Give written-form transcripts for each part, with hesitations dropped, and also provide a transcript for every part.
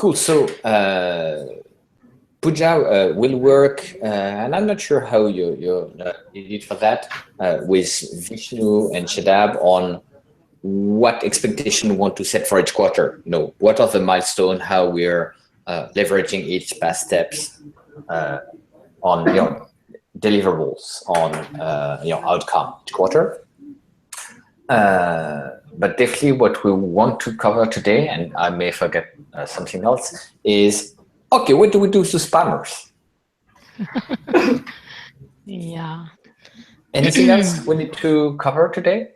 Cool. So Pooja will work, and I'm not sure how you did for that, with Vishnu and Shadab on what expectation we want to set for each quarter. What are the milestones, how we're leveraging each past steps on deliverables, on outcome each quarter. But definitely what we want to cover today, and I may forget something else, is, okay, what do we do to spammers? Yeah. Anything else we need to cover today?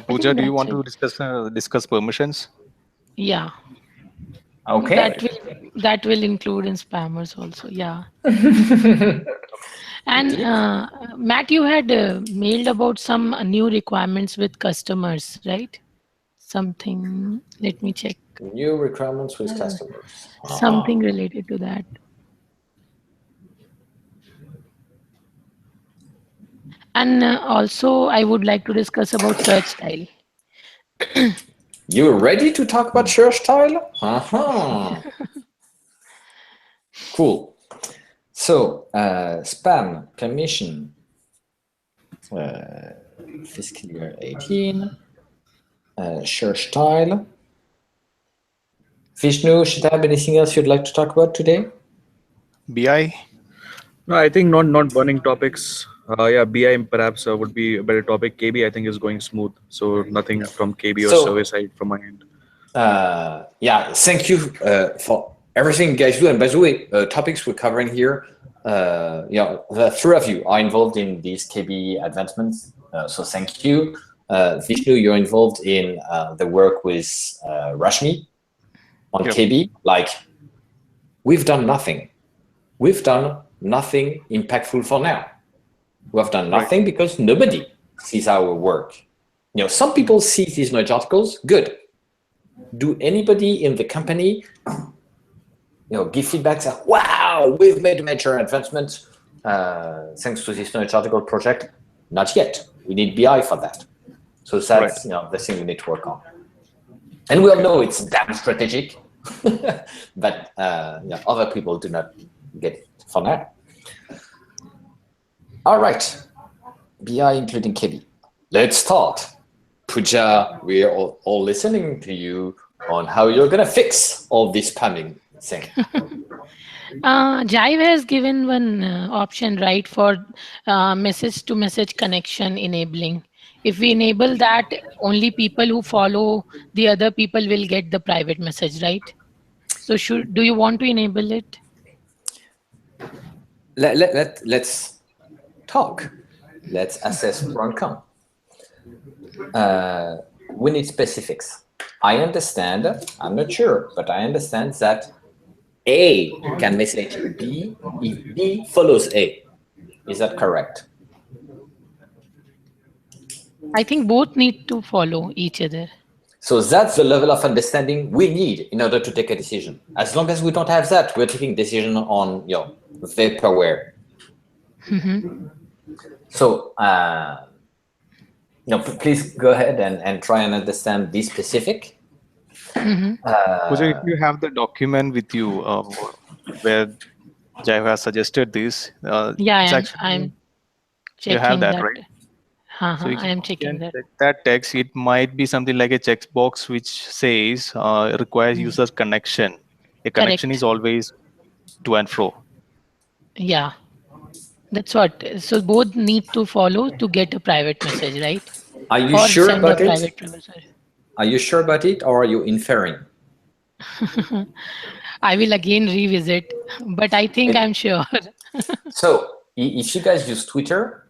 Pooja, do you want to discuss permissions? Yeah. Okay. That will include in spammers also. Yeah. And Matt, you had mailed about some new requirements with customers, right? Something. Let me check. New requirements with customers. Something related to that. And also, I would like to discuss about search style. You ready to talk about search style? Cool. So spam permission, fiscal year 18, search style. Vishnu, should I have anything else you'd like to talk about today? BI? No, I think not burning topics. Yeah, BI perhaps would be a better topic. KB I think is going smooth, so nothing from KB or survey side from my end. Yeah, thank you for everything you guys do. And by the way, topics we're covering here, the three of you are involved in these KB advancements. So thank you. Vishnu, you're involved in the work with Rashmi on KB. Like, we've done nothing. We've done nothing impactful for now. We have done nothing because nobody sees our work. Some people see these knowledge articles. Good. Do anybody in the company, give feedback? Say, wow, we've made major advancements thanks to this knowledge article project. Not yet. We need BI for that. So that's the thing we need to work on. And we all know it's damn strategic, but other people do not get it for now. All right, BI including KB. Let's start. Pooja, we're all listening to you on how you're going to fix all this spamming thing. Jive has given one option, right, for message-to-message connection enabling. If we enable that, only people who follow the other people will get the private message, right? So do you want to enable it? Let's talk. Let's assess pro and con. We need specifics. I understand, I'm not sure, but I understand that A can message B if B follows A. Is that correct? I think both need to follow each other. So that's the level of understanding we need in order to take a decision. As long as we don't have that, we're taking decision on vaporware. So please go ahead and try and understand the specific. Pooja, if you have the document with you where Jive has suggested this, yeah, I'm checking. You have that, right? So I am checking that. Check that text. It might be something like a checkbox which says requires user connection. A connection is always to and fro. Yeah, that's what. So both need to follow to get a private message, right? Are you sure about it? Are you sure about it, or are you inferring? I will again revisit, but I think I'm sure. So if you guys use Twitter,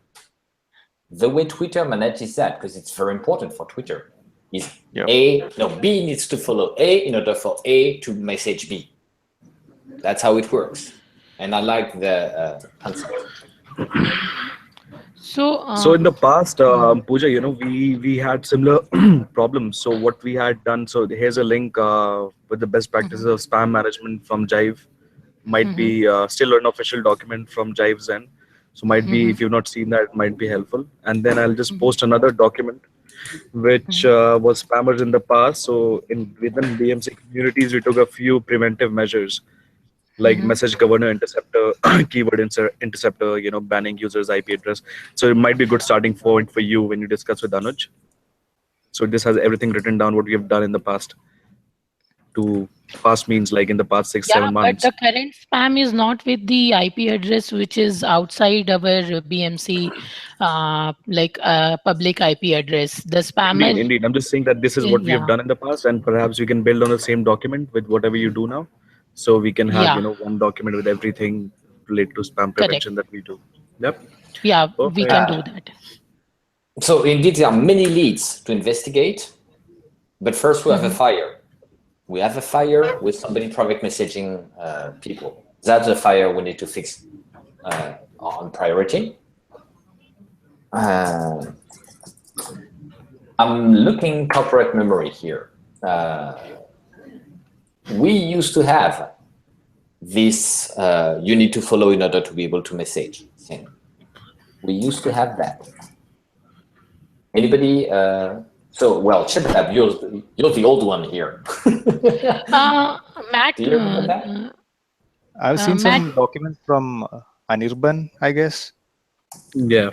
the way Twitter manages that, because it's very important for Twitter, is B needs to follow A in order for A to message B. That's how it works. And I like the concept. So in the past, Pooja, we had similar problems. So what we had done, so here's a link with the best practices of spam management from Jive. Might be still an official document from Jive's end. So might be, if you've not seen that, it might be helpful. And then I'll just post another document which was spammers in the past. So within BMC communities, we took a few preventive measures like message governor interceptor, keyword interceptor, banning users' IP address. So it might be a good starting point for you when you discuss with Anuj. So this has everything written down what we have done in the past. Past means like in the past 6, Yeah, 7 but months. the current spam is not with the IP address which is outside our BMC, public IP address. The spammer, Indeed. I'm just saying that this is what we have yeah, done in the past, and perhaps we can build on the same document with whatever you do now. So we can have, yeah, one document with everything related to spam correct. prevention that we do. Yep. Yeah, we Perfect. can do that. So indeed, there are many leads to investigate, but first we have a fire. We have a fire with somebody private messaging people. That's a fire we need to fix on priority. I'm looking corporate memory here. We used to have this you need to follow in order to be able to message thing. We used to have that. Anybody? Well, Chitab, you're the old one here. Matt, Do you remember that? I've seen Matt, some documents from Anirban, I guess. Yeah.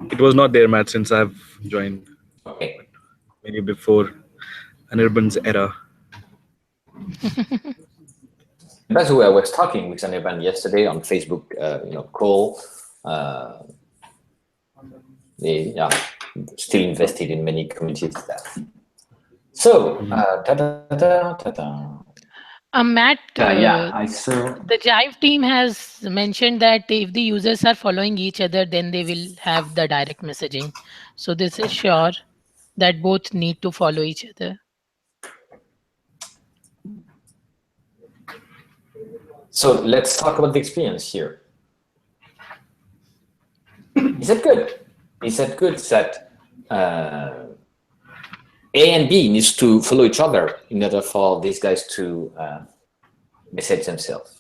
It was not there, Matt, since I've joined. Okay. Maybe before Anirban's era. By the way, I was talking with Anirban yesterday on Facebook, call. They still invested in many community stuff. So, Matt, I saw. the Jive team has mentioned that if the users are following each other, then they will have the direct messaging. So this is sure that both need to follow each other. So let's talk about the experience here. Is that good? Is that good that A and B needs to follow each other in order for these guys to message themselves?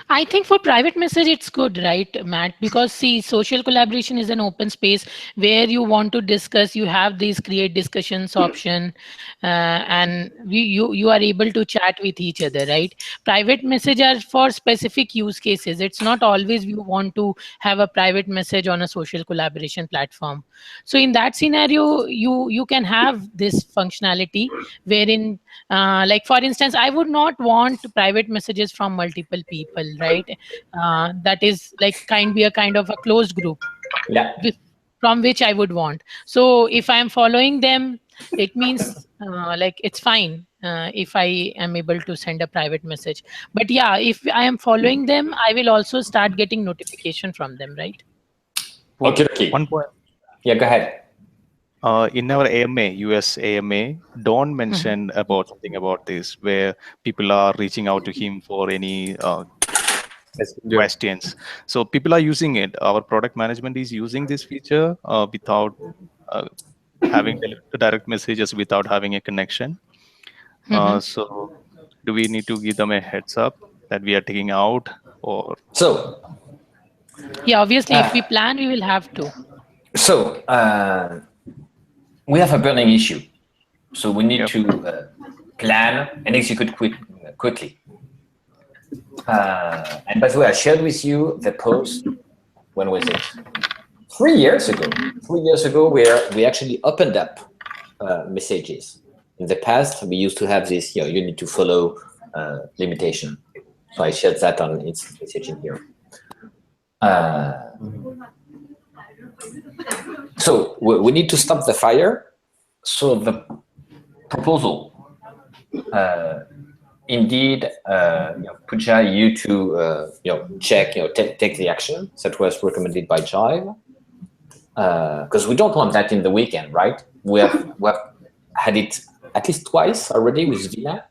I think for private message, it's good, right, Matt? Because see, social collaboration is an open space where you want to discuss, you have these create discussions option, and you are able to chat with each other, right? Private message are for specific use cases. It's not always you want to have a private message on a social collaboration platform. So in that scenario, you can have this functionality wherein, like for instance, I would not want private messages from multiple people, right? That is like be a kind of a closed group Yeah. from which I would want. So if I'm following them, it means like it's fine if I am able to send a private message. But yeah, if I am following them, I will also start getting notification from them, right? Okay. One point. Yeah, go ahead. In our AMA, US AMA, Don mentioned about something about this, where people are reaching out to him for any questions. So people are using it. Our product management is using this feature without having the direct messages, without having a connection. So do we need to give them a heads up that we are taking out, or? So. Yeah, obviously, if we plan, we will have to. So we have a burning issue. So we need to plan and execute quickly. And by the way, I shared with you the post. When was it? 3 years ago. 3 years ago, where we actually opened up messages. In the past, we used to have this, you need to follow limitation. So I shared that on its messaging here. So we need to stop the fire. So the proposal, indeed, Pooja, you to check, take the action that was recommended by Jive, because we don't want that in the weekend, right? We have had it at least twice already with Vina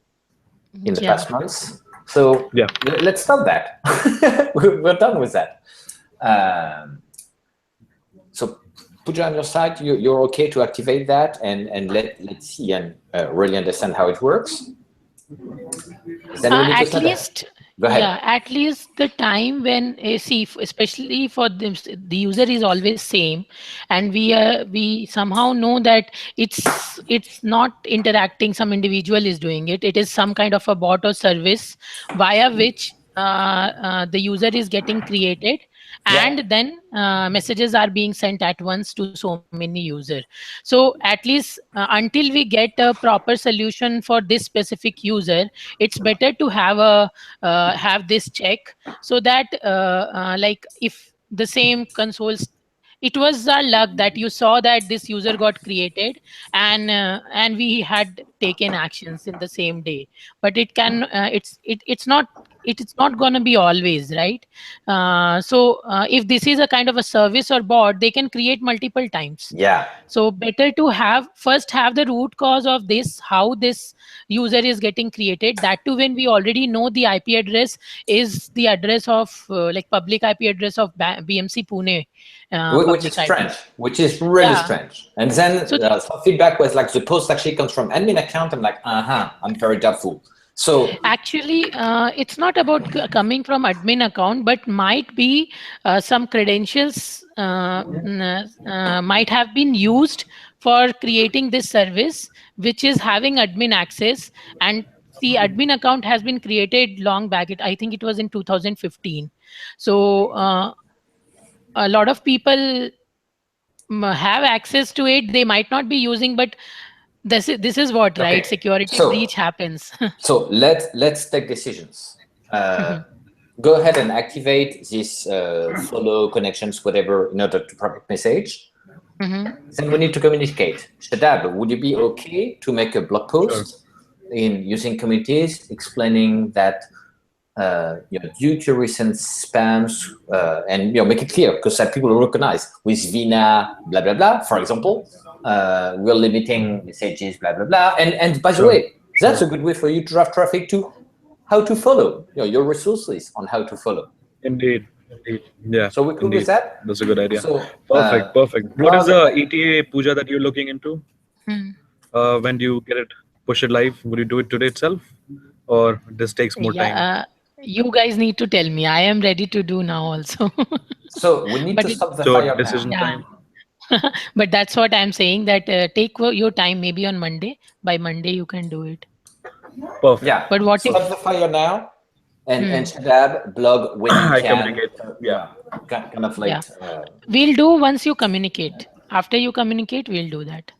in the past months. So let's stop that. We're done with that. So Pooja, on your side, you're okay to activate that and let's see and really understand how it works. Go ahead. Yeah, at least the time when see, especially for the user is always same, and we somehow know that it's not interacting. Some individual is doing it. It is some kind of a bot or service via which the user is getting created, Yeah. and then messages are being sent at once to so many user. So at least until we get a proper solution for this specific user, it's better to have this check, so that like if the same consoles, it was our luck that you saw that this user got created, and we had taken actions in the same day. But it can it's not going to be always right. So if this is a kind of a service or bot, they can create multiple times. Yeah. So better to have the root cause of this, how this user is getting created. That too, when we already know the IP address is the address of like public IP address of BMC Pune Which is public strange, IP. which is really Yeah. strange. And then So some feedback was like the post actually comes from admin account. I'm like, I'm very doubtful. So actually, it's not about coming from admin account, but might be some credentials might have been used for creating this service, which is having admin access. And the admin account has been created long back. I think it was in 2015. So a lot of people have access to it. They might not be using, but this is what, right? okay, Security breach happens. so let's take decisions. Go ahead and activate this follow connections, whatever, in order to protect message. Then we need to communicate. Shadab, would you be okay to make a blog post in using communities explaining that due to recent spams, and make it clear, because that people will recognize with Vina, blah blah blah, for example, we're limiting messages, blah blah blah. And by the way, that's a good way for you to drive traffic to how to follow your resources on how to follow. Indeed. Yeah. So we cool with that? That's a good idea. So Perfect. What is the ETA puja that you're looking into? When do you get it? Push it live? Would you do it today itself, or this takes more time? You guys need to tell me. I am ready to do now also. So we need But to it- stop the So fire decision now. time. but that's what I'm saying, that take your time, maybe on Monday. By Monday you can do it. Perfect. Yeah. But what Stop if the fire now, and Shadab blog when you I can. communicate. Yeah. Kind of like. we'll do once you communicate? After you communicate, we'll do that.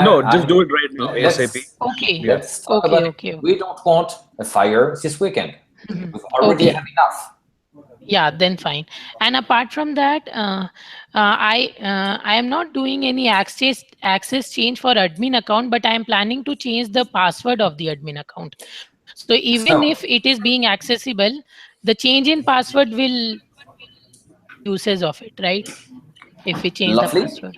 No, just do it right now, let's- ASAP. Okay. Let's talk Okay, about okay. it. We don't want a fire this weekend. We've already Okay. have enough. Yeah, then fine. And apart from that, I am not doing any access change for admin account, but I am planning to change the password of the admin account. So even if it is being accessible, the change in password will limit the usage of it, right? If we change the password.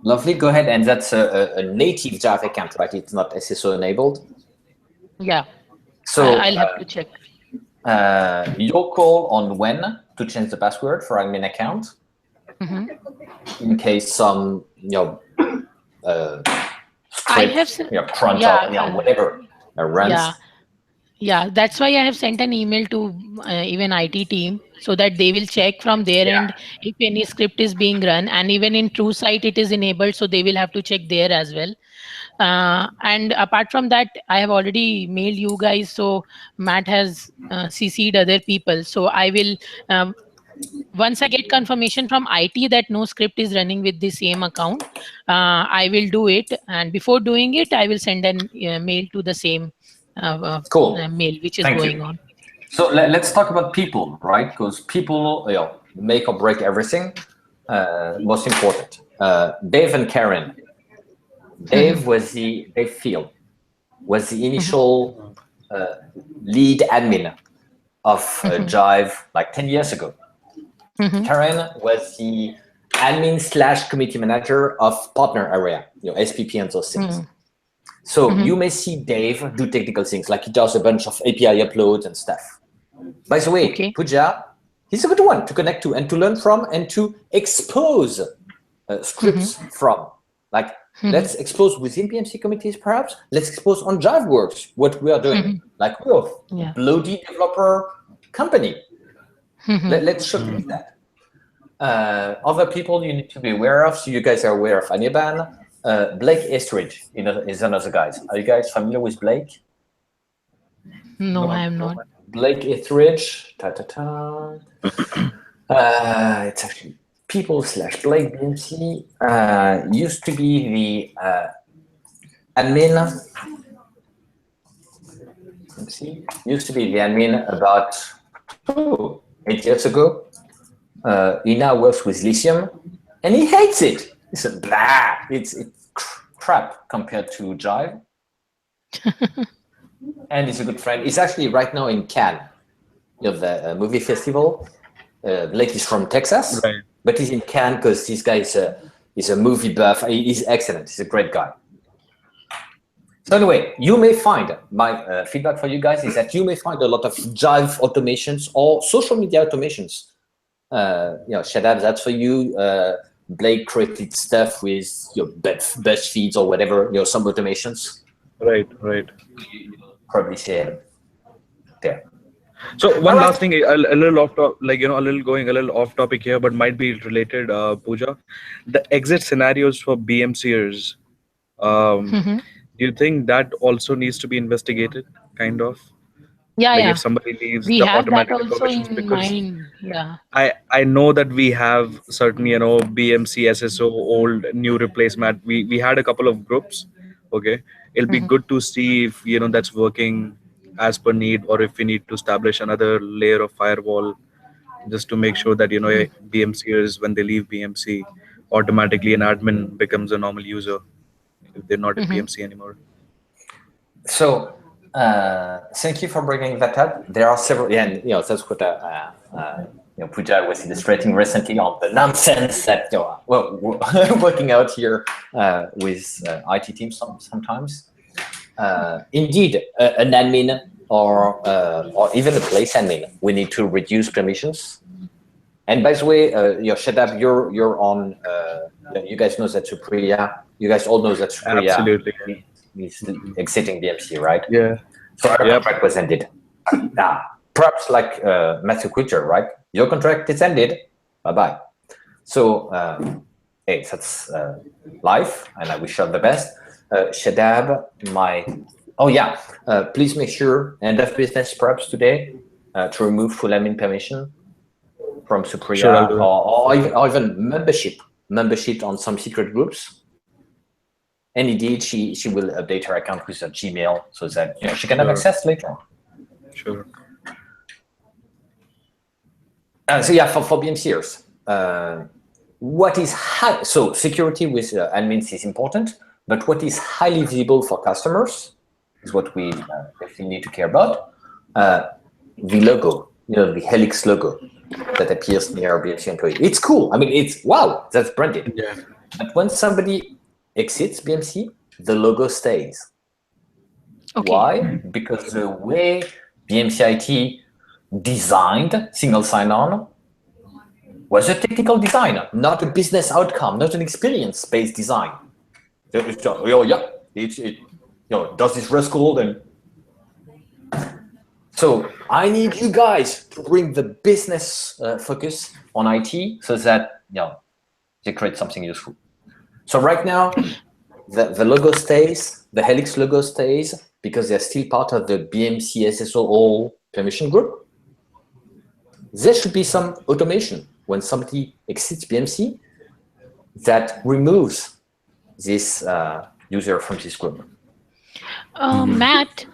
Lovely. Go ahead, and that's a native Java account, right? It's not SSO enabled. Yeah. So I'll have to check. your call on when to change the password for admin account, in case some script, cron job, whatever runs. Yeah, that's why I have sent an email to even IT team, so that they will check from their end if any script is being run, and even in TrueSight it is enabled, so they will have to check there as well. And apart from that, I have already mailed you guys, so Matt has CC'd other people. So I will, once I get confirmation from IT that no script is running with the same account, I will do it. And before doing it, I will send an mail to the same mail which is going on. So let's talk about people, right? Because people make or break everything. Most important, Dave and Karen. Dave Field was the initial lead admin of Jive like 10 years ago. Karen was the admin / committee manager of partner area, SPP and those things. So you may see Dave do technical things, like he does a bunch of API uploads and stuff. By the way, Pooja, he's a good one to connect to and to learn from and to expose scripts from. Like, let's expose within BMC committees, perhaps. Let's expose on JiveWorks what we are doing. Like, we're a bloody developer company. Let's showcase that. Other people you need to be aware of. So you guys are aware of Aniban. Blake Estridge is another guy. Are you guys familiar with Blake? No, I am not. Blake Etheridge. It's actually people/Blake BMC. Used to be the admin. Let's see. Used to be the admin about 8 years ago. He now works with Lithium, and he hates it. He said, "Blah, it's crap compared to Jive." And he's a good friend. He's actually right now in Cannes, the movie festival. Blake is from Texas, Right. but he's in Cannes because this guy is a movie buff. He's excellent. He's a great guy. So anyway, you may find, my feedback for you guys is that you may find a lot of Jive automations or social media automations. Shadab, that's for you. Blake created stuff with your best feeds or whatever, some automations. Right. You probably see it there. So one last thing, a little off top, a little off topic here, but might be related. Pooja, the exit scenarios for BMCers. Do you think that also needs to be investigated? Kind of. Yeah. If somebody leaves, We the have that automatic also automations, in because mind. Yeah. I know that we have certain BMC SSO old new replacement. We had a couple of groups. Okay, it'll be good to see if that's working as per need, or if we need to establish another layer of firewall just to make sure that BMCers, when they leave BMC, automatically an admin becomes a normal user if they're not in BMC anymore. So thank you for bringing that up. There are several, and that's what Pooja was illustrating recently on the nonsense that working out here with IT teams sometimes. Indeed, an admin or even a place admin, we need to reduce permissions. And by the way, Shadab, you're on. You guys know that Supriya. You guys all know that Supriya. Absolutely. Is exiting BMC, right? Yeah. So our contract was ended. Perhaps like Matthew Quitcher, right? Your contract is ended. Bye-bye. So, hey, that's life, and I wish you all the best. Shadab, please make sure, end of business perhaps today, to remove full admin permission from Supriya, or even membership on some secret groups. And indeed, she will update her account with her Gmail so that she can have access later on. Sure. For BMCers, what is so security with admins is important, but what is highly visible for customers is what we definitely need to care about. The logo, the Helix logo that appears near a BMC employee. It's cool. I mean, it's wow, that's branded. Yeah. But when somebody exits BMC, the logo stays. Okay. Why? Because the way BMC IT designed single sign-on was a technical design, not a business outcome, not an experience-based design. Does this REST code? And so I need you guys to bring the business focus on IT so that they create something useful. So right now, the logo stays, the Helix logo stays, because they're still part of the BMC SSO all permission group. There should be some automation when somebody exits BMC that removes this user from this group. Matt,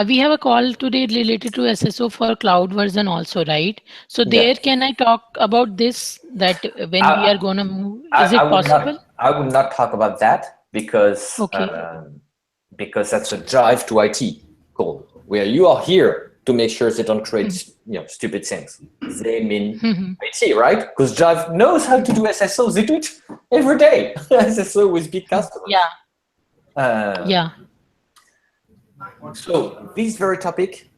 we have a call today related to SSO for cloud version also, right? So there, can I talk about this, that when we are going to move, is it possible? I would not talk about that because that's a drive to IT call, where you are here to make sure they don't create stupid things. They mean IT, right? Because Jive knows how to do SSO. They do it every day. SSO with big customers. Yeah. So this very topic,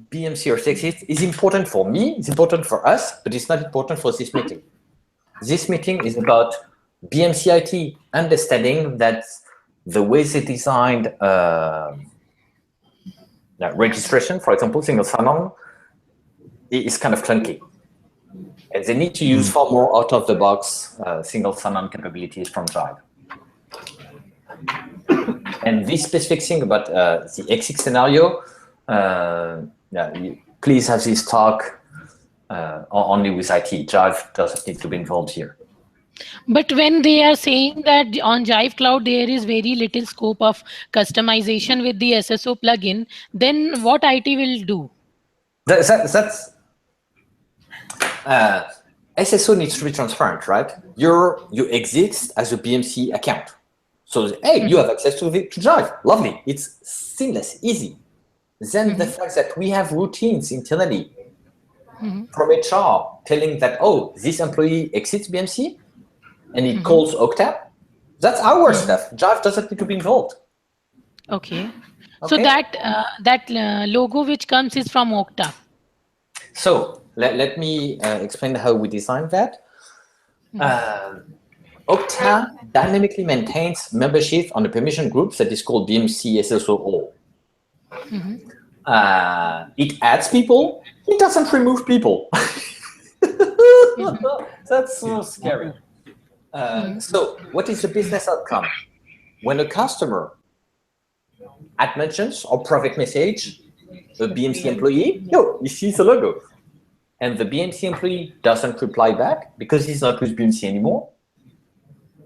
BMC or exit, is important for me. It's important for us, but it's not important for this meeting. This meeting is about BMC IT understanding that the way they designed registration, for example, single sign-on, is kind of clunky. And they need to use far more out-of-the-box single sign-on capabilities from Jive. And this specific thing about the exit scenario, please have this talk only with IT. Jive doesn't need to be involved here. But when they are saying that on Jive Cloud, there is very little scope of customization with the SSO plugin, then what IT will do? SSO needs to be transparent, right? You exist as a BMC account. So, hey, you have access to Jive. Lovely. It's seamless, easy. Then the fact that we have routines internally from HR telling that, oh, this employee exits BMC and it calls Okta, that's our stuff. Jive doesn't need to be involved. Okay. So that logo which comes is from Okta. So let me explain how we designed that. Okta dynamically maintains membership on the permission groups that is called BMC SSO All. It adds people. It doesn't remove people. That's so scary. So what is the business outcome? When a customer mentions or private message the BMC employee, he sees the logo. And the BMC employee doesn't reply back because he's not with BMC anymore.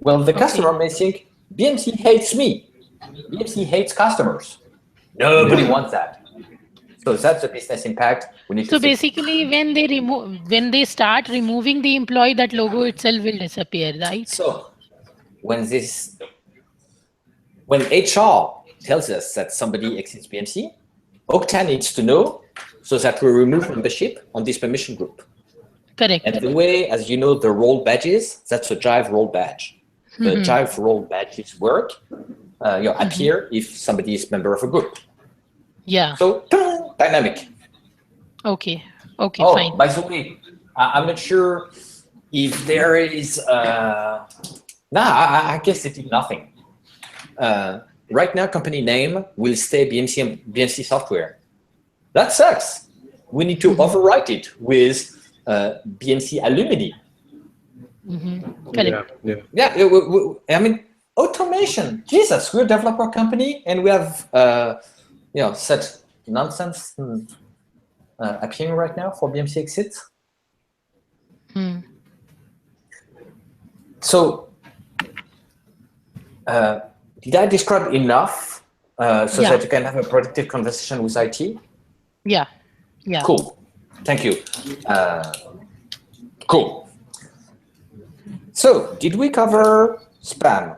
Well, the customer may think, BMC hates me. BMC hates customers. Nobody wants that. So that's the business impact. We need to basically, when they start removing the employee, that logo itself will disappear, right? So when HR tells us that somebody exits BMC, Okta needs to know so that we remove membership on this permission group. Correct. And the way, as you know, the role badges, that's a Jive role badge. The Jive role badges work, appear if somebody is a member of a group. Yeah. So dynamic. Okay, fine. Fine. By the way, I'm not sure if there is. I guess it did nothing. Right now, company name will stay BMC software. That sucks. We need to overwrite it with BMC alumni. Correct. I mean, automation. Jesus, we're a developer company and we have such nonsense appearing right now for BMC exits. So, did I describe enough so that you can have a productive conversation with IT? Yeah. Cool. Thank you. Cool. So, did we cover spam?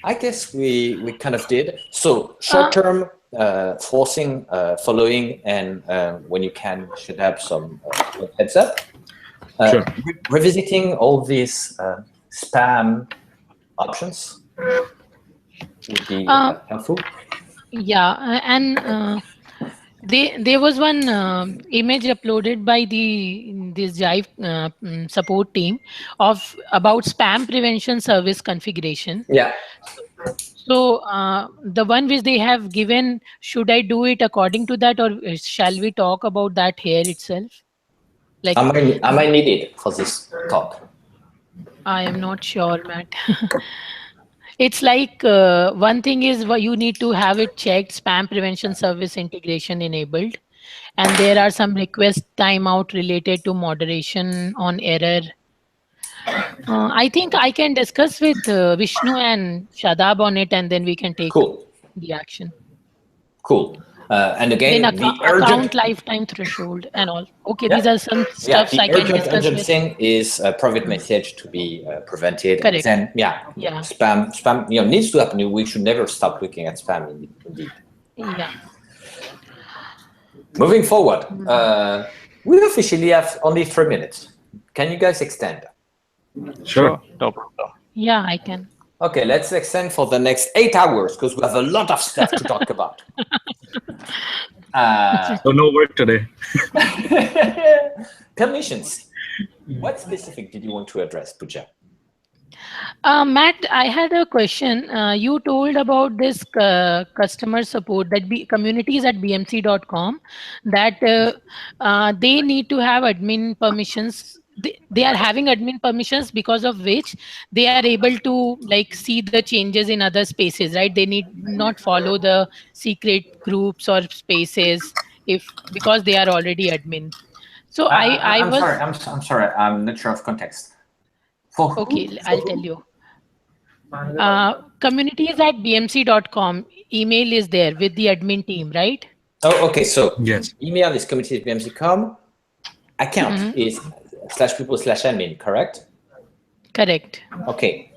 I guess we kind of did. So, short-term forcing, following, and when you can, should have some heads up. Sure. Revisiting all these spam options would be helpful. Yeah, and there was one image uploaded by this Jive support team about spam prevention service configuration. Yeah. So the one which they have given, should I do it according to that, or shall we talk about that here itself? Like, am I needed for this talk? I am not sure, Matt. It's like one thing is you need to have it checked, spam prevention service integration enabled. And there are some request timeout related to moderation on error. I think I can discuss with Vishnu and Shadab on it, and then we can take the action. Cool. And again, then the account lifetime threshold and all. Okay, these are some stuff I can discuss. The urgent thing is a private message to be prevented. Correct. Then, spam, needs to happen. We should never stop looking at spam. Indeed. Yeah. Moving forward, we officially have only 3 minutes. Can you guys extend? Sure. No problem. Yeah, I can. Okay, let's extend for the next 8 hours because we have a lot of stuff to talk about. So no work today. Permissions. What specific did you want to address, Pooja? Matt, I had a question. You told about this customer support that communities at bmc.com that they need to have admin permissions. They are having admin permissions because of which they are able to like see the changes in other spaces, right? They need not follow the secret groups or spaces if because they are already admin. So I I'm sorry. was I'm sorry. I'm not sure of context. For who? okay. For I'll tell who? you. Communities at bmc.com email is there with the admin team, right? Oh, okay. So Yes. email is community@bmc.com. Account Mhm. is /people/admin, correct? Correct. Okay.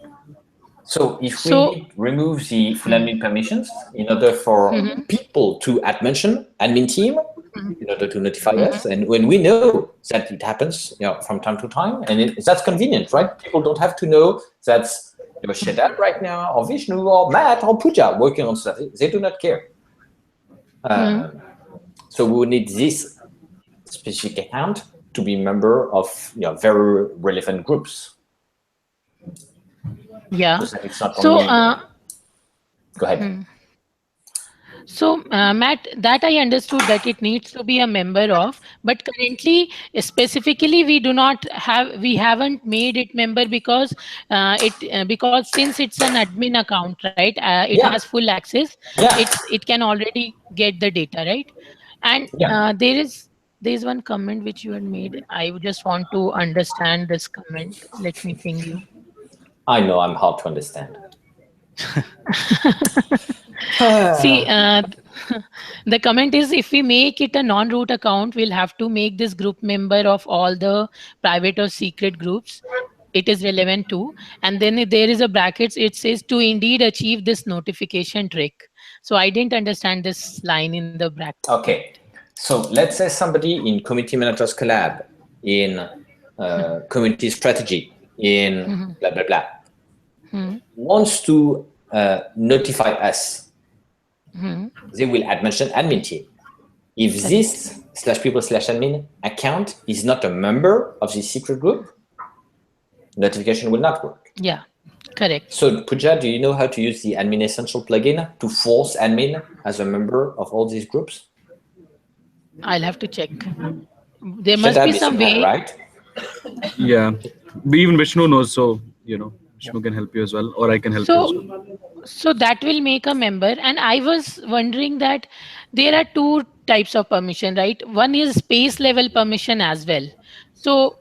So if we So, need remove the full admin permissions in order for mhm, people to add mention admin team mhm, in order to notify mhm. us, and when we know that it happens, from time to time, and that's convenient, right? People don't have to know that's Shedad right now, or Vishnu, or Matt, or Pooja working on stuff. They do not care. Mhm. So we will need this specific account to be member of very relevant groups, Yeah. so that it's not So, only. Go ahead. hmm. So, Matt, that I understood that it needs to be a member of, but currently, specifically, we haven't made it member because because since it's an admin account, right? It has Yeah, full access. yeah, It can already get the data, right? And yeah. there is one comment which you had made. I would just want to understand this comment. Let me ping you. I know I'm hard to understand. See, the comment is if we make it a non-root account, we'll have to make this group member of all the private or secret groups. It is relevant too. And then there is a brackets, it says to indeed achieve this notification trick. So I didn't understand this line in the bracket. Okay, so let's say somebody in Community Managers Collab, in community strategy, in Mhm, blah blah blah, mhm, wants to notify us. mhm. They will add mention admin team. If Correct. this /people/admin account is not a member of the secret group, notification will not work. Yeah, correct. So Pooja, do you know how to use the Admin Essential plugin to force admin as a member of all these groups? I'll have to check. There must be Shadab is a some man, way. right? Yeah. Even Vishnu knows, so Yep. Vishnu can help you as well, or I can help you as So well. so that will make a member. And I was wondering that there are two types of permission, right? One is space level permission as well. So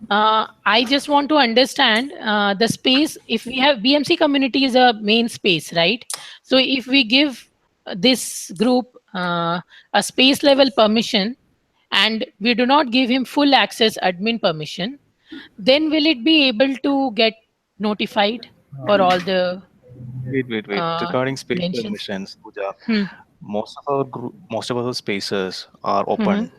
I just want to understand the space. If we have BMC community is a main space, right? So if we give this group a space level permission and we do not give him full access admin permission, then will it be able to get notified for all the Wait. Regarding space mentions? permissions, Pooja, Hmm. most of our spaces are Hmm. open,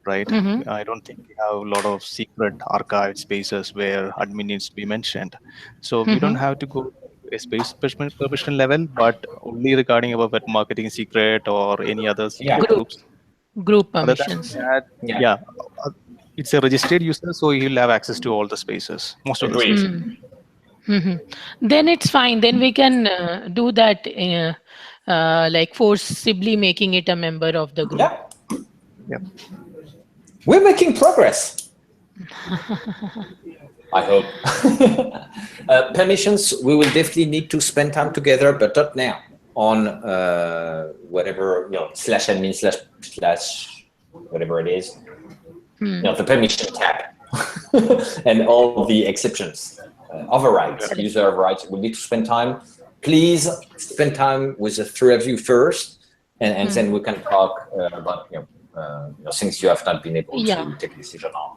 right? Hmm. I don't think we have a lot of secret archive spaces where admin needs to be mentioned. So we don't Hmm. have to go to a space permission level, but only regarding our web marketing secret or any other Yeah, secret Group groups. group Other than permissions. that, yeah, yeah, uh, it's a registered user, so he'll have access to all the spaces, most of the agreed. spaces. Hmm. Hmm. Then it's fine. Then we can do that, like forcibly making it a member of the group. Yeah, Yep. we're making progress. I hope. Permissions, we will definitely need to spend time together, but not now on whatever, /admin// whatever it is, Hmm. the permission tab and all the exceptions, overrides, Yeah. Correct. user overrides. We need to spend time. Please spend time with the three of you first, and Hmm. then we can talk about things you have not been able Yeah. to take a decision on.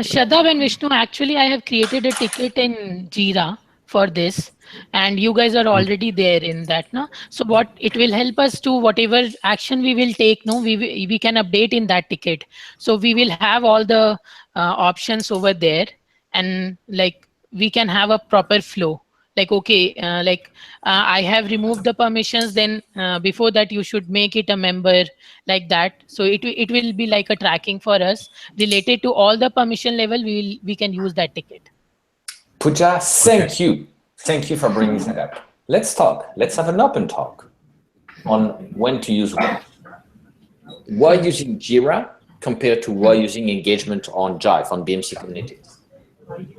Shadab and Vishnu, actually, I have created a ticket in Jira for this, and you guys are already there in that, no? So what it will help us to whatever action we will take, no, we can update in that ticket. So we will have all the options over there, and like we can have a proper flow. Like okay, I have removed the permissions. Then before that, you should make it a member like that. So it will be like a tracking for us related to all the permission level. We can use that ticket. Pooja, thank you. Thank you for bringing that up. Let's talk. Let's have an open talk on when to use what. Why using Jira compared to why using engagement on Jive, on BMC communities?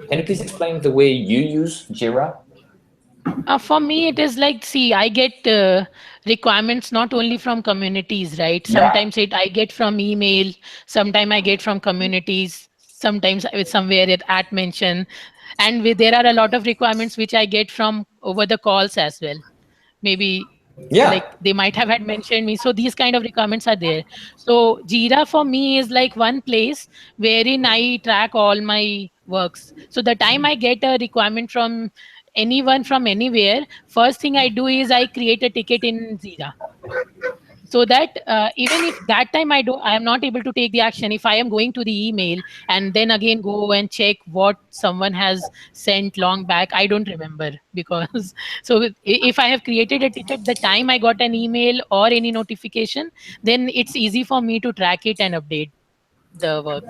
Can you please explain the way you use Jira? For me, it is like, see, I get requirements not only from communities, right? Yeah. Sometimes I get from email, sometimes I get from communities, sometimes with somewhere at mention, and there are a lot of requirements which I get from over the calls as well. Maybe Yeah. like they might have had mentioned me, so these kind of requirements are there. So Jira for me is like one place wherein I track all my works. So the time I get a requirement from anyone from anywhere, first thing I do is I create a ticket in Jira, so that even if that time I am not able to take the action, if I am going to the email and then again go and check what someone has sent long back, I don't remember, because so if I have created a ticket the time I got an email or any notification, then it's easy for me to track it and update the work.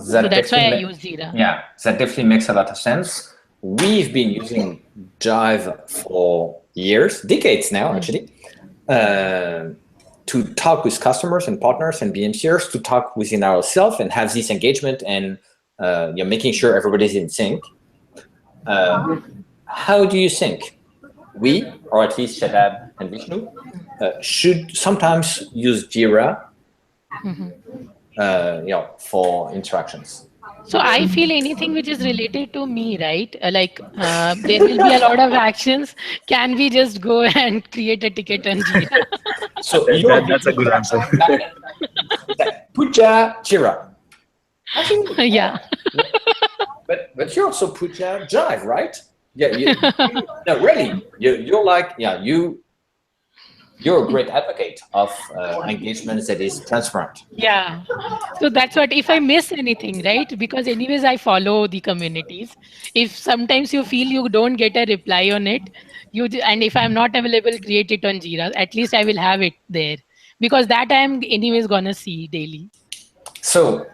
So That that's why I definitely, use Jira. yeah, that definitely makes a lot of sense. We've been using Jive for years, decades now, actually, to talk with customers and partners and BMCers, to talk within ourselves and have this engagement and making sure everybody's in sync. How do you think we, or at least Shadab and Vishnu, should sometimes use Jira, for interactions? So I feel anything which is related to me, right? There will be a lot of actions. Can we just go and create a ticket on Jira? So you're That's a good answer. Puja Jira. I think, Yeah. but you also Puja Jive, right? Yeah, no, really, you're like, yeah, you're a great advocate of engagement that is transparent. Yeah. So that's what, if I miss anything, right? Because anyways, I follow the communities. If sometimes you feel you don't get a reply on it, and if I'm not available, create it on Jira. At least I will have it there, because that I am anyways gonna see daily. So,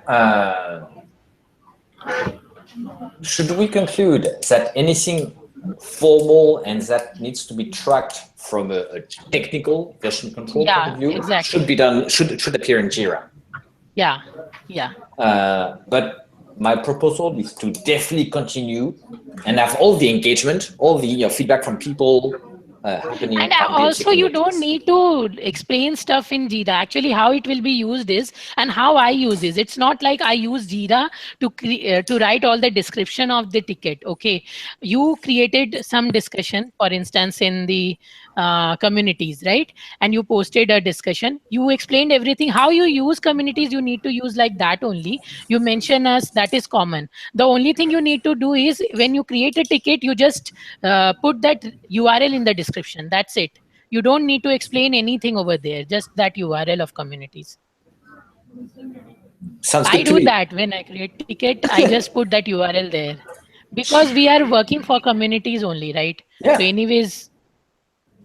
should we conclude that anything formal and that needs to be tracked from a technical version control point Yeah, of view exactly. should be done, should appear in Jira? Yeah. Yeah. But my proposal is to definitely continue and have all the engagement, all the feedback from people happening And on BMC also, you don't communities. need to explain stuff in Jira. Actually, how it will be used is, and how I use is, it's not like I use Jira to write all the description of the ticket. Okay, you created some discussion, for instance, in the communities, right? And you posted a discussion. You explained everything. How you use communities, you need to use like that only. You mention us, that is common. The only thing you need to do is, when you create a ticket, you just put that URL in the description. That's it. You don't need to explain anything over there, just that URL of communities. Sounds I good to do me. that when I create ticket. I just put that URL there, because we are working for communities only, right? So Yeah. anyways,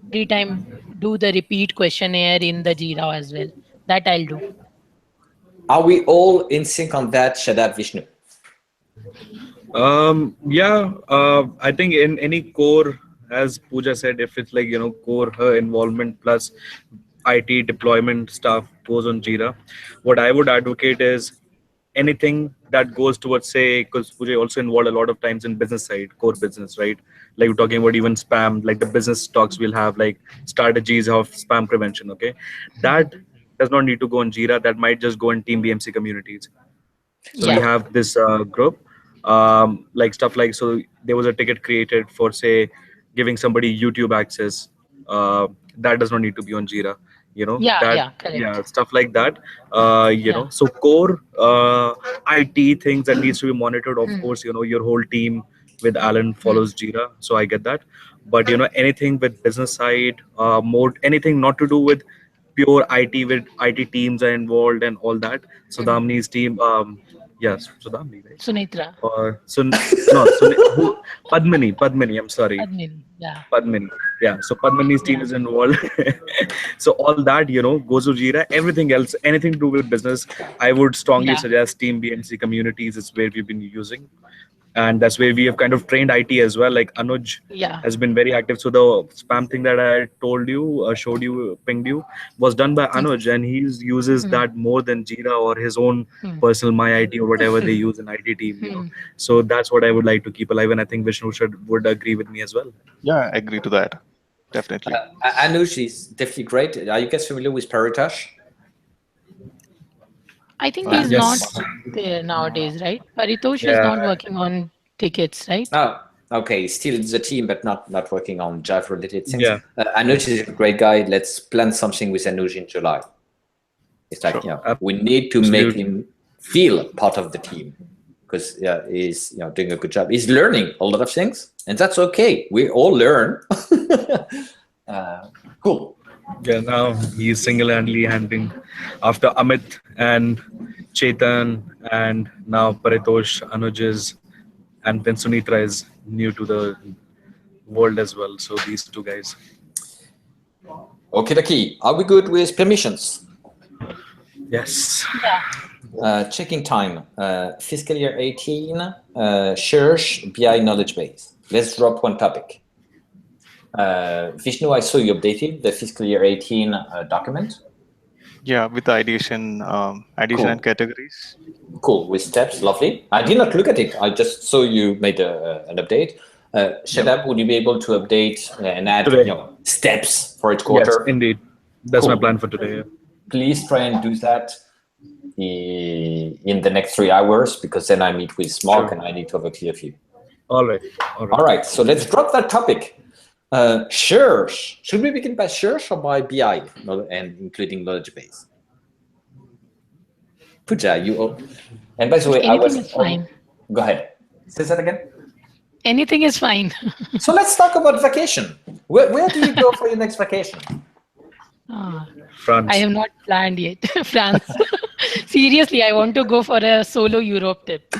every time do the repeat questionnaire in the Jira as well. That I'll do. Are we all in sync on that, Shadab, Vishnu? Yeah, I think in any core, as Pooja said, if it's like, core, her involvement plus IT deployment stuff goes on Jira. What I would advocate is anything that goes towards, say, because Pooja also involved a lot of times in business side, core business, right? Like we're talking about even spam, like the business talks we'll have, like strategies of spam prevention, okay? That does not need to go on Jira. That might just go in Team BMC communities. So we Yeah. have this group, like stuff like, so there was a ticket created for, say, giving somebody YouTube access. That does not need to be on Jira. Yeah. That, Yeah. yeah, Correct. stuff like that. Yeah. So core IT things that needs to be monitored. Of course, your whole team with Alan follows Jira, so I get that. But anything with business side, more anything not to do with pure IT, with IT teams are involved and all that. So Damni's team, yes, so Damni, right? Sunitra. Or so no, so who? Padmini. I'm sorry, Admin. Yeah. Padmini. Yeah, so Padmini's team Yeah. is involved. So all that goes to Jira. Everything else, anything to do with business, I would strongly Yeah. suggest Team BMC communities is where we've been using. and that's where we have kind of trained IT as well. Like Anuj Yeah. has been very active. So the spam thing that I told you, showed you, pinged you, was done by Anuj, and he uses that more than Jira or his own personal My IT or whatever they use in IT team. So that's what I would like to keep alive, and I think Vishnu would agree with me as well. Yeah, I agree to that. Definitely. Anuj is definitely great. Are you guys familiar with Paritosh? I think he's not Yes. there nowadays, right? Paritosh is Yeah. not working on tickets, right? Oh, okay. Still the team, but not working on Jive related things. Yeah. Anuj is a great guy. Let's plan something with Anuj in July. It's like, we need to make him feel part of the team, because he's doing a good job. He's learning a lot of things, and that's okay. We all learn. Cool. Yeah, now he's single-handedly handling after Amit and Chetan, and now Paritosh, Anuj and then Sunitra is new to the world as well. So these two guys. Okay, Daki. Are we good with permissions? Yes. Yeah. Checking time. Fiscal year 18. Search BI knowledge base. Let's drop one topic. Vishnu, I saw you updated the fiscal year 18 document. Yeah, with the ideation, Cool. and categories. Cool, with steps, lovely. I did not look at it. I just saw you made an update. Shadab, would you be able to update and add steps for each quarter? Yes, indeed. That's Cool. my plan for today. Please try and do that in the next 3 hours, because then I meet with Mark and I need to have a clear view. All right. All right, so let's drop that topic. Search. Should we begin by search or by BI, and including knowledge base? Pooja, you. And by the way, Anything is fine. Go ahead. Say that again. Anything is fine. So let's talk about vacation. Where do you go for your next vacation? France. I have not planned yet. France. Seriously, I want to go for a solo Europe trip.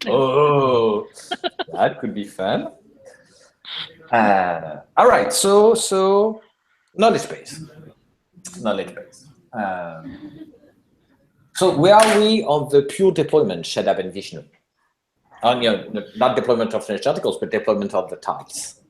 Oh, that could be fun. All right, so knowledge base. So where are we on the pure deployment, Shadab and Vishnu? On not deployment of finished articles, but deployment of the tiles.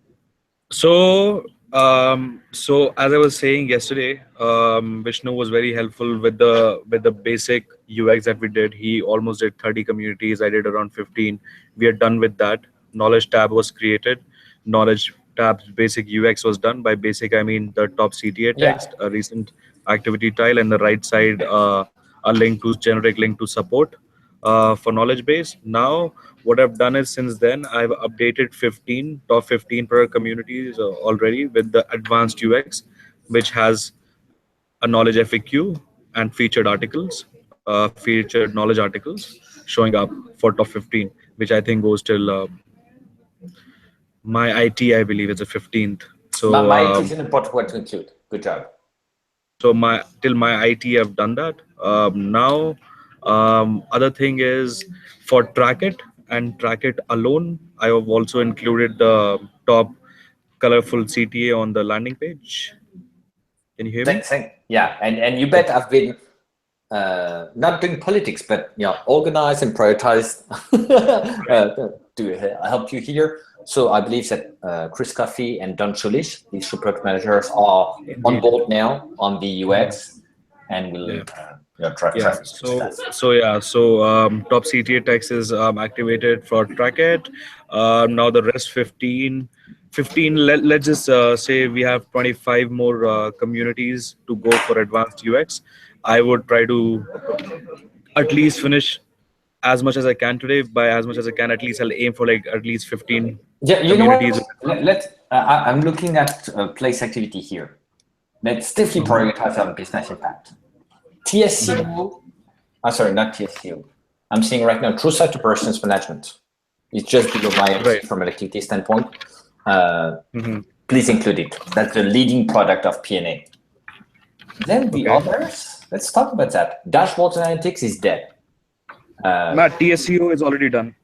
So as I was saying yesterday, Vishnu was very helpful with the basic UX that we did. He almost did 30 communities. I did around 15. We are done with that. Knowledge tab was created. Knowledge tab's basic UX was done. By basic, I mean the top CTA text, a recent activity tile, and the right side a link to generic link to support for knowledge base. Now, what I've done is since then, I've updated top 15 per communities already with the advanced UX, which has a knowledge FAQ and featured knowledge articles showing up for top 15, which I think goes till my IT, I believe, is the 15th. So my IT is an important word to include. Good job. So till my IT, I've done that. Now, other thing is for Track It and Track It alone, I have also included the top colorful CTA on the landing page. Can you hear me? Yeah, and you bet I've been not doing politics, but organize and prioritize to help you here. So I believe that Chris Coffey and Don Chulish, these support managers, are on board now on the UX, and will track traffic. So top CTA text is activated for Track It. Now the rest 15, let's just say we have 25 more communities to go for advanced UX. I would try to at least finish as much as I can today. By as much as I can, at least I'll aim for like at least 15 communities. I'm looking at place activity here. Let's definitely prioritize on business impact. TSCO, sorry, not TSCO. I'm seeing right now True Site Operations Management. It's just below my from an activity standpoint. Please include it. That's the leading product of P&A. Then the others, let's talk about that. Dashboards analytics is dead. Matt, TSCO is already done.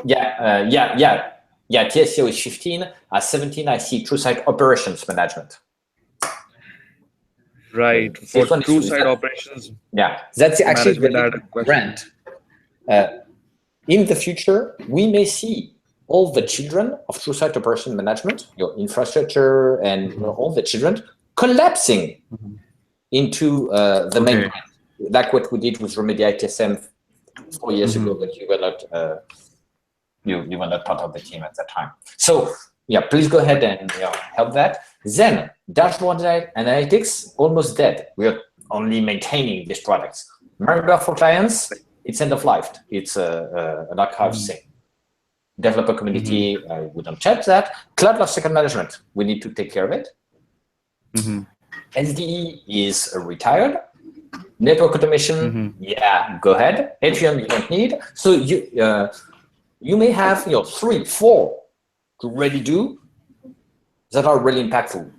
Yeah. TSCO is 15. At 17, I see True Site Operations Management. Right. For True Site Operations. Yeah, that's actually the grant. in the future, we may see all the children of true site operation management, your infrastructure and all the children collapsing into the main brand, like what we did with Remedia ITSM 4 years ago, but you were not you were not part of the team at that time. So yeah, please go ahead and help that. Then dashboard analytics, almost dead. We are only maintaining these products. Remember, for clients, it's end of life. It's an archive thing. Developer community, we don't touch that. Cloud lifecycle management, we need to take care of it. SDE is retired. Network automation, yeah, go ahead. Atrium, you don't need. So you may have 3, 4 to really do that are really impactful.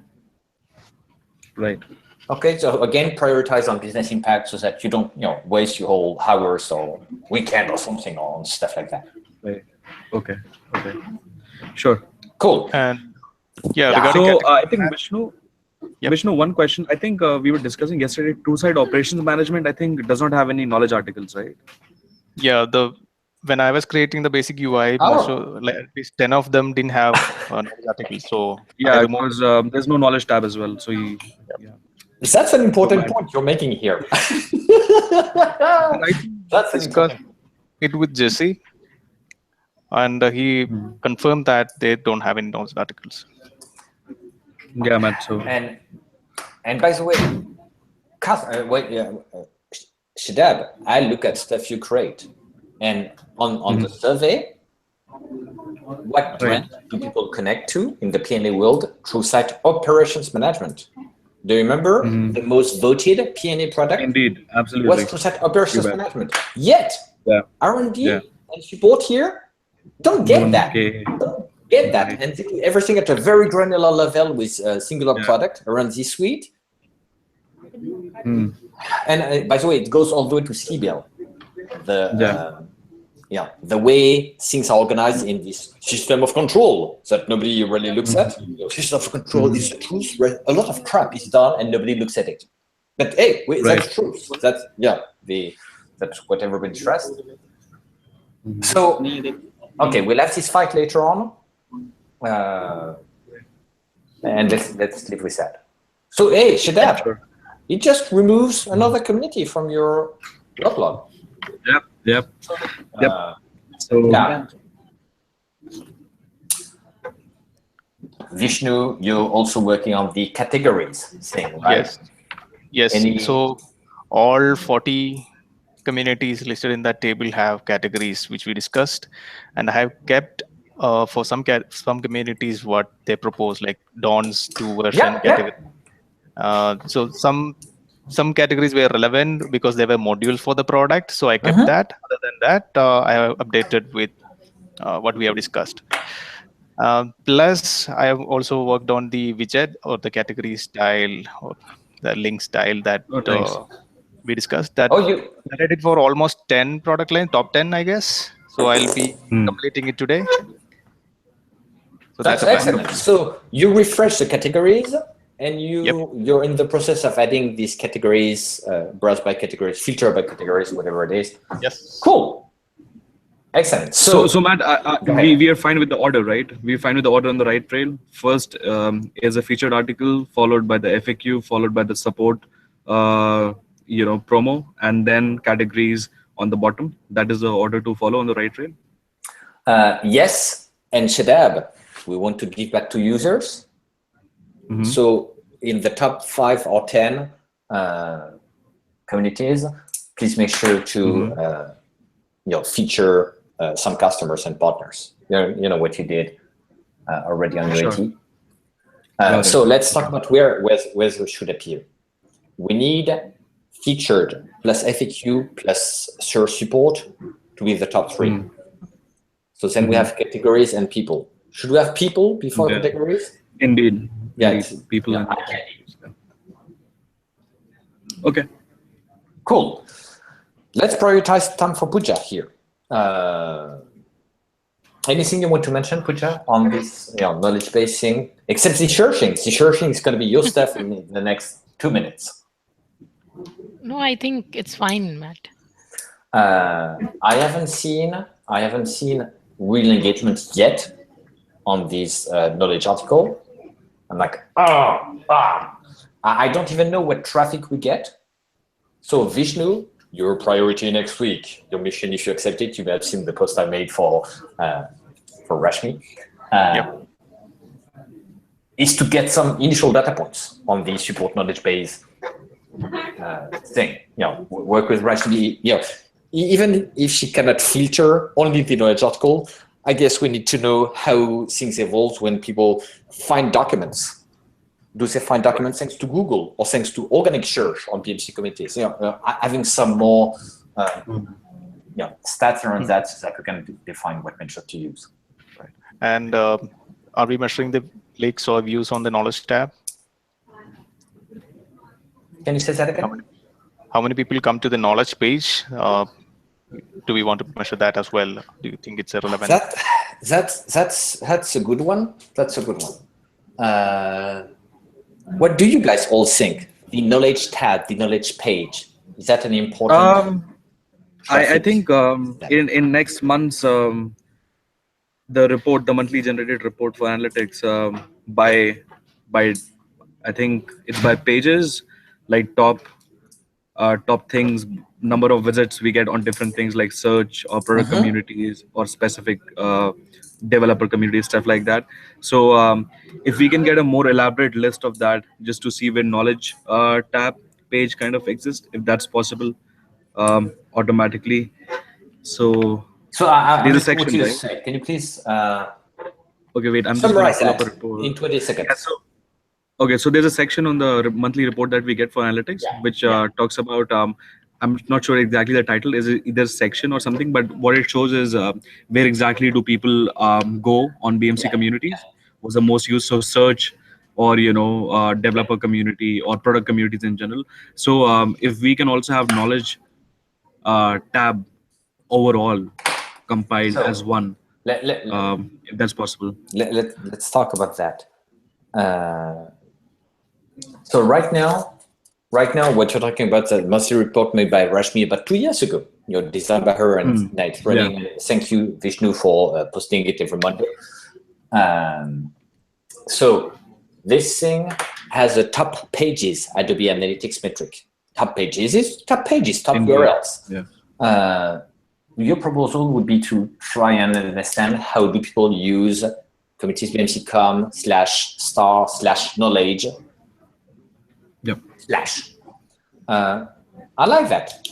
Right. Okay, so again, prioritize on business impact so that you don't waste your whole hours or weekend or something on stuff like that. Right. Okay. Sure. Cool. And regarding so I think Vishnu, one question. I think we were discussing yesterday, two-side operations management, I think does not have any knowledge articles, right? Yeah, when I was creating the basic UI, most of, like, at least 10 of them didn't have knowledge articles. So yeah, because there's no knowledge tab as well. So that's an important point you're making here. That's an important point. It with Jesse, and he confirmed that they don't have any knowledge articles. Yeah, Matt. So and by the way, Shadab, I look at stuff you create, and on the survey, what brand do people connect to in the P&A world? True site operations management. Do you remember the most voted P&A product? Indeed, absolutely. Was true site operations management. Yet R&D and support here don't get that. Don't get that, and they do everything at a very granular level with a singular product around this suite. And by the way, it goes all the way to CBL. The way things are organized in this system of control that nobody really looks at. System of control is the truth. A lot of crap is done and nobody looks at it. But hey, that's truth. That's that's what everybody trusts. So okay, we'll have this fight later on, and let's live with that. So hey, Shadab, it just removes another community from your log. Yep. Vishnu, you're also working on the categories thing, right? Yes. So all 40 communities listed in that table have categories, which we discussed, and I have kept for some communities what they propose, like Dawn's 2 version category. So some categories were relevant because they were modules for the product, so I kept that. Other than that, I have updated with what we have discussed. Plus, I have also worked on the widget or the category style or the link style that we discussed. That I did for almost 10 product lines, top 10, I guess. So I'll be completing it today. So that's excellent. So you refresh the categories. And you're in the process of adding these categories, browse by categories, filter by categories, whatever it is. Yes. Cool. Excellent. So Matt, we are fine with the order, right? We're fine with the order on the right trail. First is a featured article, followed by the FAQ, followed by the support, promo, and then categories on the bottom. That is the order to follow on the right trail. Yes. And Shadab, we want to give back to users. So in the top 5 or 10 communities, please make sure to feature some customers and partners. You know what you did already on UAT. So let's talk about where they should appear. We need featured plus FAQ plus search support to be the top 3. So then we have categories and people. Should we have people before categories? Indeed. Yeah, people. Okay. Cool. Let's prioritize time for Pooja here. Anything you want to mention, Pooja, on this knowledge base thing? Except the searching. The searching is going to be your stuff in the next 2 minutes. No, I think it's fine, Matt. I haven't seen I haven't seen real engagements yet on this knowledge article. I'm like, I don't even know what traffic we get. So Vishnu, your priority next week, your mission, if you accept it, you may have seen the post I made for Rashmi, is to get some initial data points on the support knowledge base thing. Work with Rashmi. Even if she cannot filter only the knowledge article, I guess we need to know how things evolve when people find documents. Do they find documents thanks to Google or thanks to organic search on BMC communities? Having some more stats around that so that we can define what measure to use. Right. And are we measuring the clicks or views on the knowledge tab? Can you say that again? How many people come to the knowledge page? Do we want to measure that as well? Do you think it's irrelevant? That's a good one. That's a good one. What do you guys all think? The knowledge tab, the knowledge page, is that an important? I think in next month's the report, the monthly generated report for analytics, by I think it's by pages, like top things, number of visits we get on different things like search or product communities or specific developer communities, stuff like that. So if we can get a more elaborate list of that, just to see where knowledge tab page kind of exists, if that's possible, automatically. So I there's a section, what you right? say. Can you please Okay, wait, I'm just going to pull up a that report in 20 seconds? Yeah, okay, so there's a section on the monthly report that we get for analytics, which talks about, I'm not sure exactly the title, is it either section or something, but what it shows is where exactly do people go on BMC communities, was the most used, so search or, developer community or product communities in general. So if we can also have knowledge tab overall compiled as one, if that's possible. Let's talk about that. So right now, what you're talking about, the monthly report made by Rashmi about 2 years ago, designed by her, and it's running. Yeah. Thank you, Vishnu, for posting it every Monday. So this thing has a top pages Adobe Analytics metric. Top pages, top URLs. Yeah. Your proposal would be to try and understand how do people use communitiesbmc.com/star/knowledge. Yep. I like that.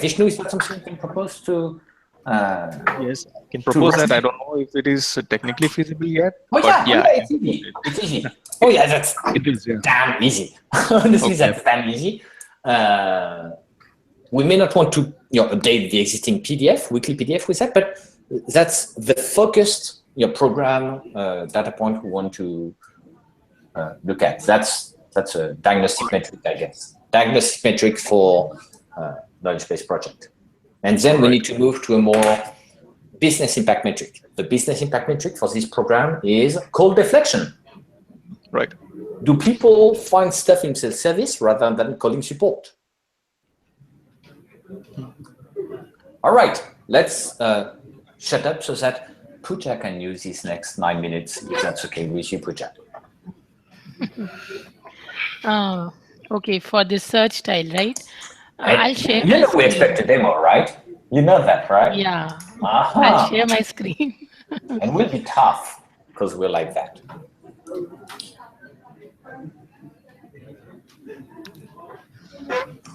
Vishnu, is that something you can propose to? Yes, I can propose that. I don't know if it is technically feasible yet. It's easy. It's easy. Oh yeah, that's damn easy. Honestly, that's damn easy. We may not want to update the existing weekly PDF with that, but that's the focused program data point we want to look at. That's a diagnostic metric, I guess. Diagnostic metric for knowledge-based project. And then we need to move to a more business impact metric. The business impact metric for this program is call deflection. Right. Do people find stuff in self-service rather than calling support? All right, let's shut up so that Pooja can use these next 9 minutes, if that's okay with you, Pooja. Okay, for the search tile, right? I'll share my screen. We expect a demo, right? You know that, right? Yeah. I'll share my screen. And we'll be tough because we're like that.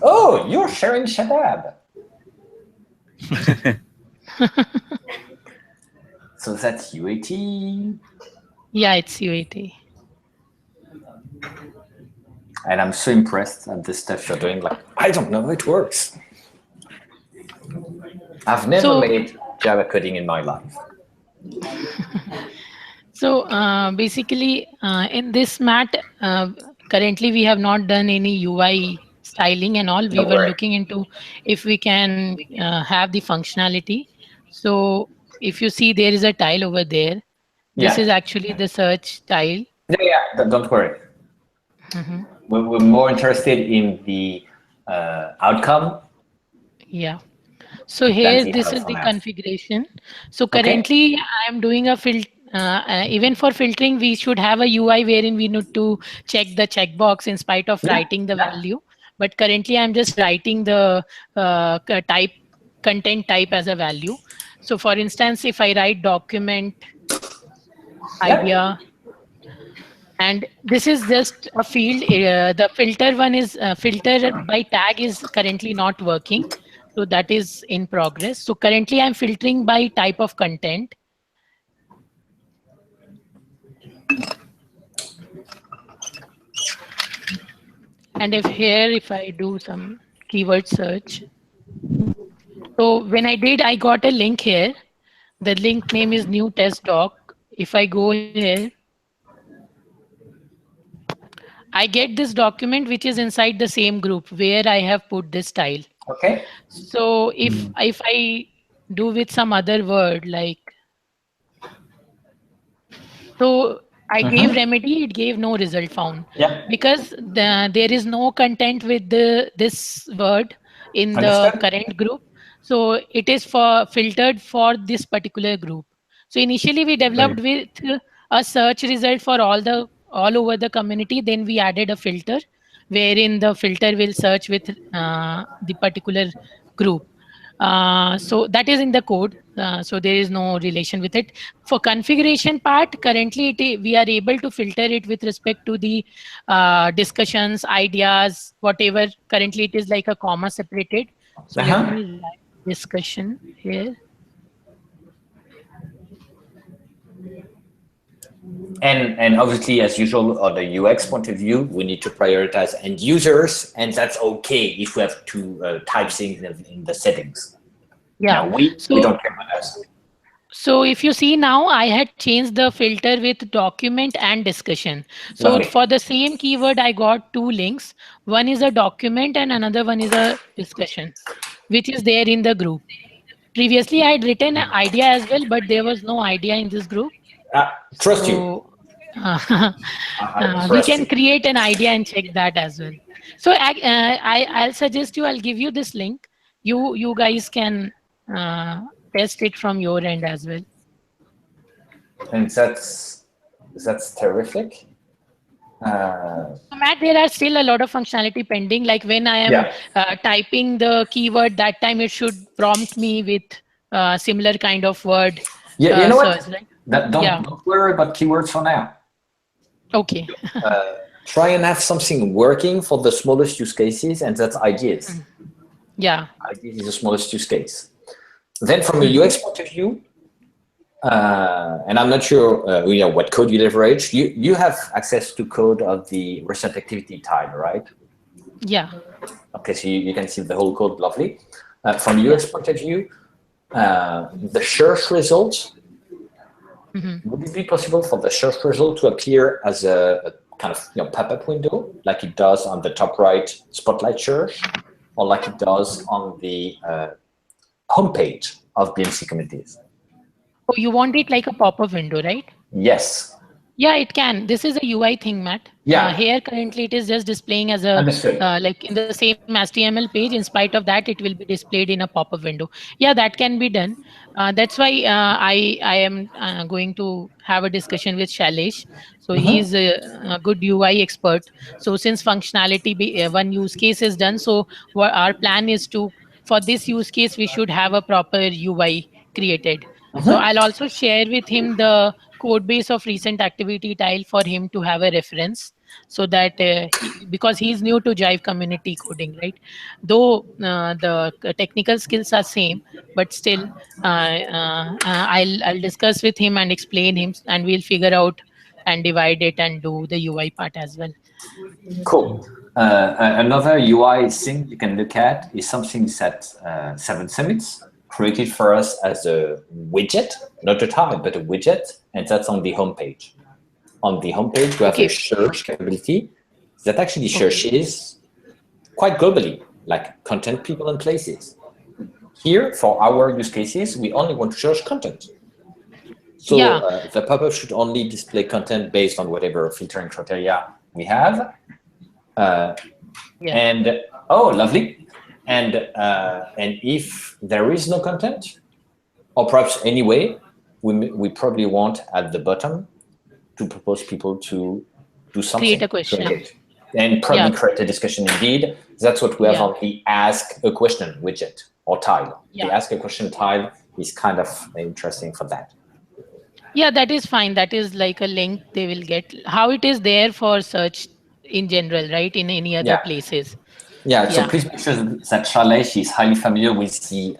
Oh, you're sharing Shadab. So that's UAT. Yeah, it's UAT. And I'm so impressed at the stuff you're doing. Like, I don't know how it works. I've never made Java coding in my life. So basically, in this mat, currently we have not done any UI styling and all. We were looking into if we can have the functionality. So if you see, there is a tile over there. This is actually the search tile. Yeah, don't worry. We're more interested in the outcome. Yeah. So Plans here, you this have is for the now. configuration. So Okay. currently I am doing a even for filtering, we should have a UI wherein we need to check the checkbox in spite of Yeah. writing the value. But currently I'm just writing the content type as a value. So for instance, if I write document Yeah. idea, and this is just a field, the filter one is filter by tag is currently not working. So that is in progress. So currently I'm filtering by type of content. And if I do some keyword search, so when I did, I got a link here. The link name is new test doc. If I go here, I get this document which is inside the same group where I have put this style. Okay. So if I do with some other word like, so I gave Mm-hmm. remedy, it gave no result found Yeah. because there is no content with this word in the Understood. current group. So it is for filtered for this particular group. So initially we Right. developed with a search result for all over the community. Then we added a filter wherein the filter will search with the particular group. So that is in the code. So there is no relation with it. For configuration part, currently we are able to filter it with respect to the discussions, ideas, whatever. Currently it is like a comma separated. So let Uh-huh. me write discussion here. And obviously, as usual, on the UX point of view, we need to prioritize end users, and that's okay if we have to type things in the settings. Yeah. Now we So don't care about that. So if you see now, I had changed the filter with document and discussion. So Lovely. for the same keyword, I got two links. One is a document and another one is a discussion, which is there in the group. Previously, I had written an idea as well, but there was no idea in this group. Trust you. So uh, I we trust can you. create an idea and check that as well. So I'll suggest you, I'll give you this link. You guys can test it from your end as well. And that's terrific. So Matt, there are still a lot of functionality pending. Like when I am Yeah. typing the keyword, that time it should prompt me with similar kind of word Yeah. You know what? search, right? Don't Yeah. don't worry about keywords for now. Okay. Try and have something working for the smallest use cases, and that's ideas. Yeah. Ideas is the smallest use case. Then, from a UX point of view, and I'm not sure what code you leverage. You have access to code of the recent activity type, right? Yeah. Okay, so you can see the whole code. Lovely. From UX point of view, the search results. Would it be possible for the search result to appear as a kind of pop-up window, like it does on the top right Spotlight search, or like it does on the homepage of BMC communities? Oh, you want it like a pop-up window, right? Yes. Yeah, it can. This is a UI thing, Matt. Yeah. Here currently it is just displaying as a Understood. like in the same HTML page. In spite of that, it will be displayed in a pop-up window. Yeah, that can be done. That's why I am going to have a discussion with Shailesh. So Mm-hmm. he's a good UI expert. So since functionality one use case is done, so what our plan is to, for this use case, we should have a proper UI created. So Mm-hmm. I'll also share with him the code base of recent activity tile for him to have a reference, so that because he's new to Jive community coding, right? Though the technical skills are same, but still I'll discuss with him and explain him, and we'll figure out and divide it and do the UI part as well. Cool. Another UI thing you can look at is something that Seven Summits created for us as a widget, not a tile, but a widget, and that's on the homepage. On the homepage, we have a Okay. search capability that actually Okay. searches quite globally, like content, people, and places. Here, for our use cases, we only want to search content. So Yeah. the pop-up should only display content based on whatever filtering criteria we have. Yeah. And oh, lovely. and if there is no content, or perhaps anyway, we probably want at the bottom to propose people to do something, Create a to question. engage, and probably Yeah. create a discussion. Indeed, that's what we have Yeah. on the Ask a Question widget or tile. Yeah. The Ask a Question tile is kind of interesting for that. Yeah, that is fine. That is like a link they will get. How it is there for search in general, right? In any other Yeah. places. Yeah, so Yeah. please make sure that Shailesh is highly familiar with the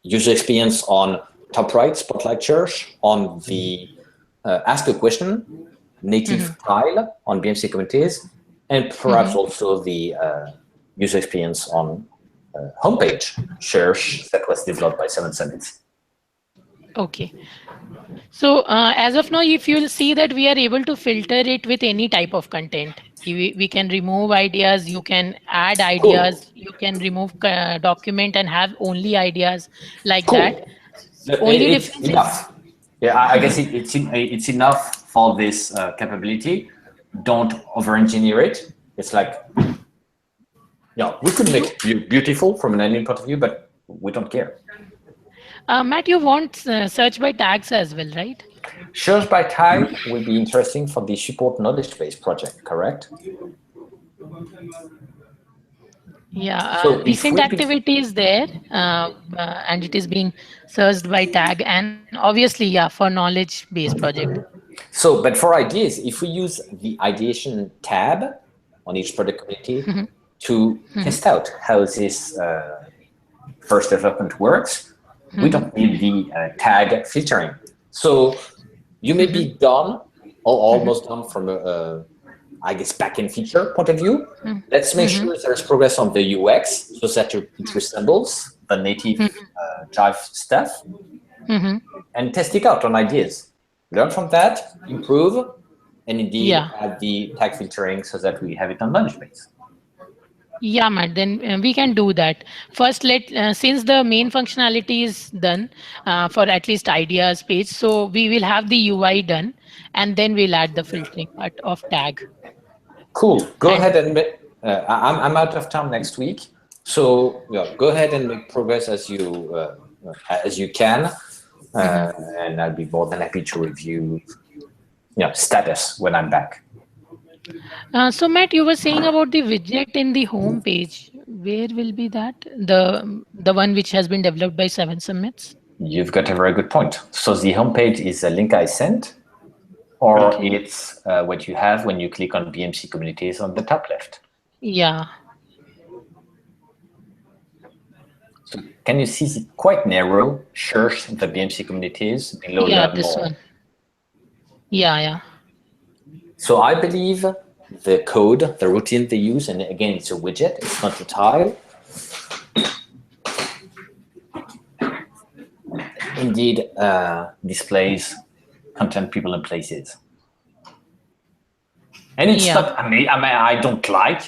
user experience on top right, Spotlight Search, on the Ask a Question native tile on BMC Communities, and perhaps also the user experience on homepage Search that was developed by Seven Summits. Okay. So as of now, if you'll see that we are able to filter it with any type of content. We can remove ideas, you can add ideas, you can remove document and have only ideas like that. Cool. Only It's difference is enough. Yeah, I guess it's enough for this capability. Don't over-engineer it. It's like, yeah, we could make it beautiful from an admin point of view, but we don't care. Matt, you want search by tags as well, right? Search by tag will be interesting for the support knowledge base project, correct? Yeah, So recent activity is there, and it is being searched by tag, and obviously, yeah, for knowledge-based project. So, but for ideas, if we use the ideation tab on each product community to test out how this first development works, we don't need the tag filtering. So you may be done or almost done from a, I guess, backend feature point of view. Let's make sure there's progress on the UX so that it resembles the native Jive stuff, and test it out on ideas. Learn from that, improve, and indeed add the tag filtering so that we have it on knowledge base. Yeah, Matt, then we can do that. First, since the main functionality is done for at least ideas page, so we will have the UI done, and then we'll add the filtering part of tag. Cool. Go ahead and I'm out of town next week, so yeah, go ahead and make progress as you can, and I'll be more than happy to review status when I'm back. So Matt, you were saying about the widget in the home page. Where will be that? The one which has been developed by Seven Summits? You've got a very good point. So the homepage is a link I sent, or it's what you have when you click on BMC Communities on the top left. Yeah. So can you see the quite narrow search the BMC Communities below? Yeah, this one. Yeah. So I believe the code, the routine they use, and again, it's a widget, it's not a tile. Indeed, displays content, people, and places. And it's not, I don't like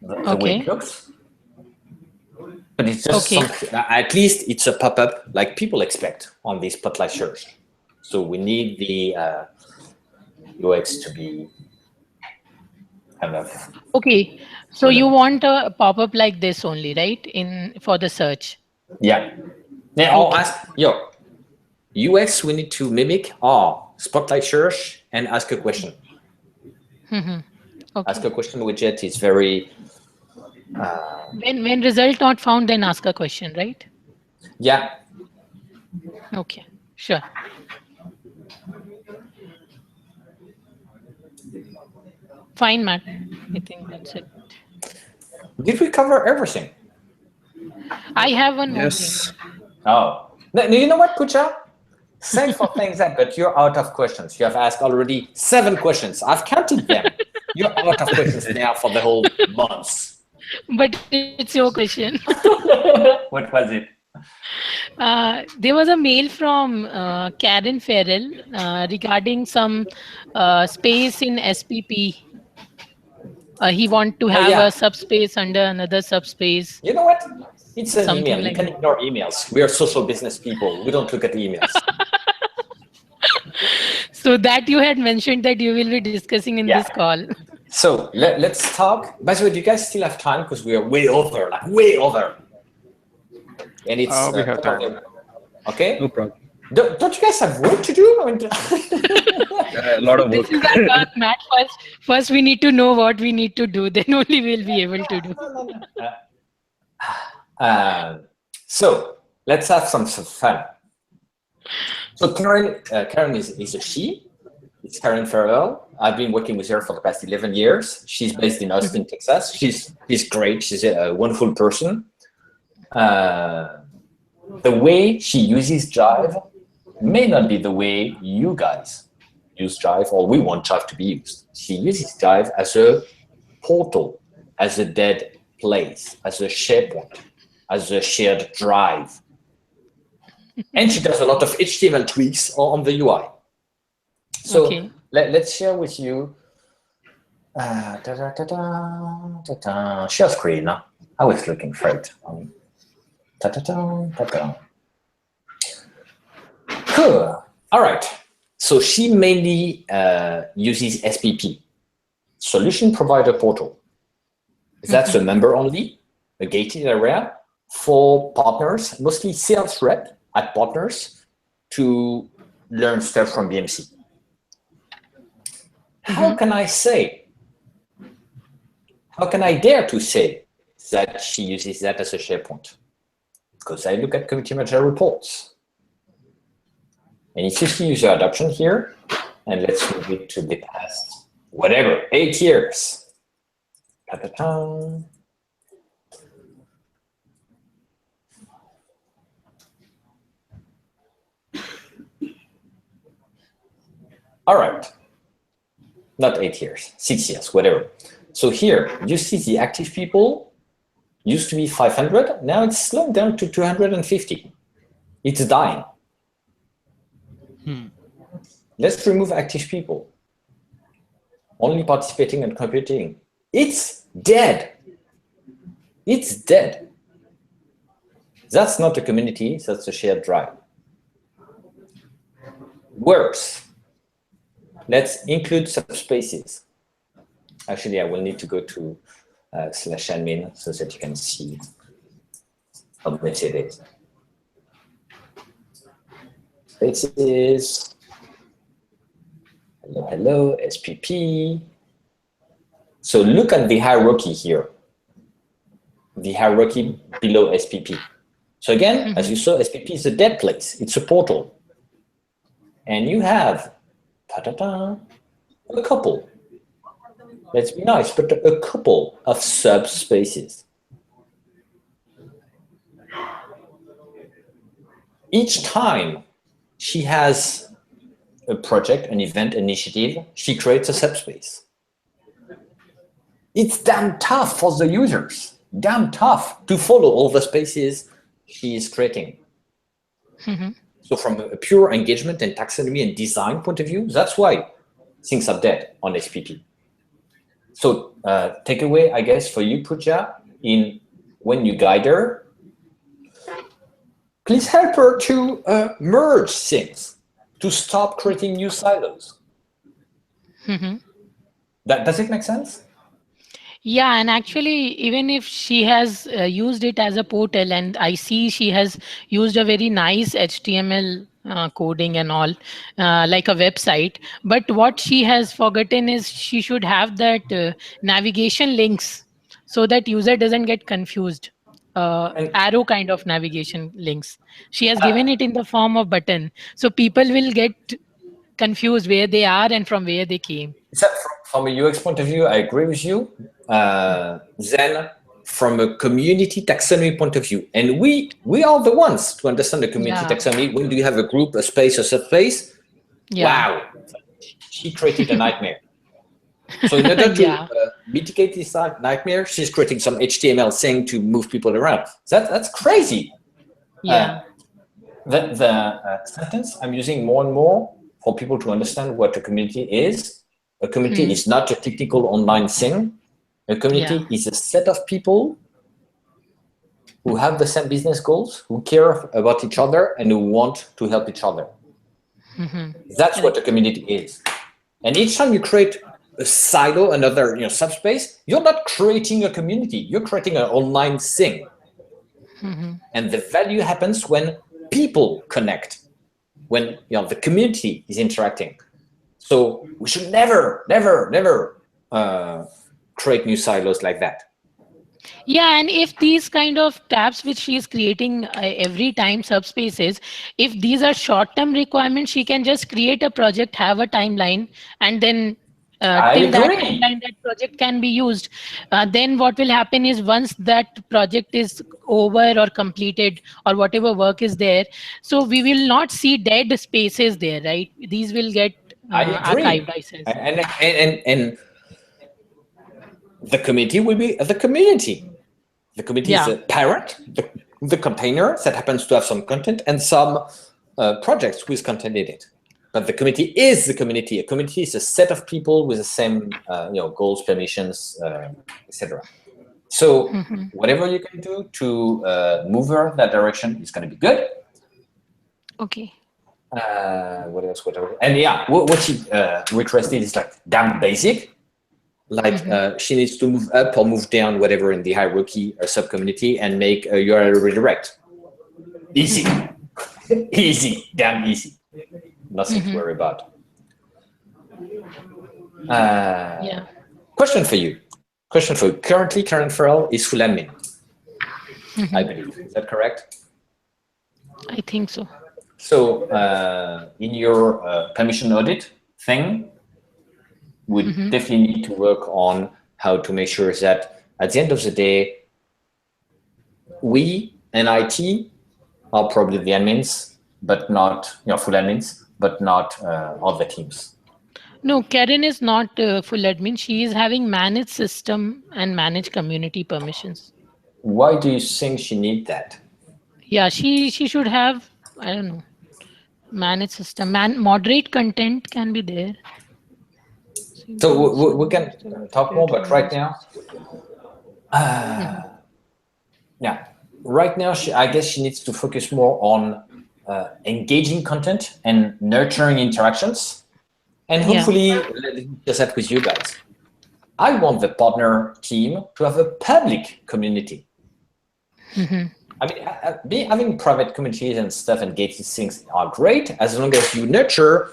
the way it looks, but it's just something, at least it's a pop-up like people expect on the Spotlight Search. So we need the UX to be kind of. Okay, so you want a pop-up like this only, right? For the search. Yeah. I'll ask UX. We need to mimic Spotlight Search and Ask a Question. Ask a Question widget is very. When result not found, then ask a question, right? Yeah. Okay. Sure. Fine, Matt. I think that's it. Did we cover everything? I have one more thing. Oh, no, you know what, Pucha? Thanks for saying that, but you're out of questions. You have asked already 7 questions. I've counted them. You're out of questions now for the whole month. But it's your question. What was it? There was a mail from Karen Farrell regarding some space in SPP. He want to have a subspace under another subspace. You know what? It's an Something email. like You can ignore emails. We are social business people. We don't look at emails. So that you had mentioned that you will be discussing in this call. So let's talk. By the way, do you guys still have time? Because we are way over, like way over. And it's we have time. Okay. No problem. Don't you guys have work to do? I mean, A lot of work. This is our work, Matt. First, we need to know what we need to do. Then only we'll be able to do. So let's have some fun. So Karen is a she. It's Karen Farrell. I've been working with her for the past 11 years. She's based in Austin, Texas. She's great. She's a wonderful person. The way she uses Jive may not be the way you guys use Jive or we want Jive to be used. She uses Jive as a portal, as a dead place, as a SharePoint, as a shared drive. And she does a lot of HTML tweaks on the UI. So Okay. let's share with you. Share screen. I was looking for it. Cool. All right. So she mainly uses SPP, Solution Provider Portal. That's a member only, a gated area for partners, mostly sales rep at partners, to learn stuff from BMC. How can I say, how can I dare to say that she uses that as a SharePoint? Because I look at community manager reports. And if you see user adoption here, and let's move it to the past, whatever, 8 years. Ta-ta-ta. All right. Not 8 years, 6 years, whatever. So here, you see the active people used to be 500. Now it's slowed down to 250. It's dying. Let's remove active people. Only participating and competing. It's dead. It's dead. That's not a community, that's a shared drive. Worse. Let's include subspaces. Actually, I will need to go to /admin so that you can see how much it is. Spaces. Hello, hello, SPP. So look at the hierarchy here. The hierarchy below SPP. So again, as you saw, SPP is a dead place. It's a portal. And you have a couple. Let's be nice, but a couple of subspaces. Each time she has a project, an event, initiative, she creates a subspace. It's damn tough for the users, damn tough to follow all the spaces she is creating. So from a pure engagement and taxonomy and design point of view, that's why things are dead on SPP. So takeaway, I guess, for you, Pooja, when you guide her, please help her to merge things, to stop creating new silos. Does it make sense? Yeah, and actually, even if she has used it as a portal, and I see she has used a very nice HTML coding and all, like a website, but what she has forgotten is she should have that navigation links so that user doesn't get confused. Arrow kind of navigation links. She has given it in the form of button, so people will get confused where they are and from where they came. From a UX point of view, I agree with you. Then from a community taxonomy point of view, and we are the ones to understand the community taxonomy. When do you have a group, a space, a subspace? Wow, she created a nightmare. So in order to mitigate this nightmare, she's creating some HTML thing to move people around. That's crazy. Yeah. The sentence I'm using more and more for people to understand what a community is. A community is not a technical online thing. A community is a set of people who have the same business goals, who care about each other, and who want to help each other. That's what a community is. And each time you create a silo, another subspace, you're not creating a community. You're creating an online thing. And the value happens when people connect, when the community is interacting. So we should never create new silos like that. Yeah, and if these kind of tabs which she is creating every time, subspaces, if these are short-term requirements, she can just create a project, have a timeline, and then till that timeline, that project can be used. Then what will happen is once that project is over or completed or whatever work is there, so we will not see dead spaces there, right? These will get archived, I says. And the community will be the community. The community is a parent, the container that happens to have some content and some projects with content in it. But the community is the community. A community is a set of people with the same goals, permissions, etc. So whatever you can do to move her that direction is going to be good. Okay. What else? Whatever. And yeah, what she requested is like damn basic. Like she needs to move up or move down, whatever, in the hierarchy or sub-community and make a URL redirect. Easy. Easy. Damn easy. Nothing to worry about. Question for you. Currently, Karen Farrell is full admin, I believe. Is that correct? I think so. So in your permission audit thing, we definitely need to work on how to make sure that at the end of the day, we and IT are probably the admins, but not full admins, but not all the teams. No, Karen is not full admin. She is having managed system and managed community permissions. Why do you think she needs that? Yeah, she should have, I don't know, managed system. Moderate content can be there. So we can talk more, but right now, right now, I guess she needs to focus more on engaging content and nurturing interactions, and hopefully just that with you guys. I want the partner team to have a public community. I mean, having private communities and stuff and gated things are great as long as you nurture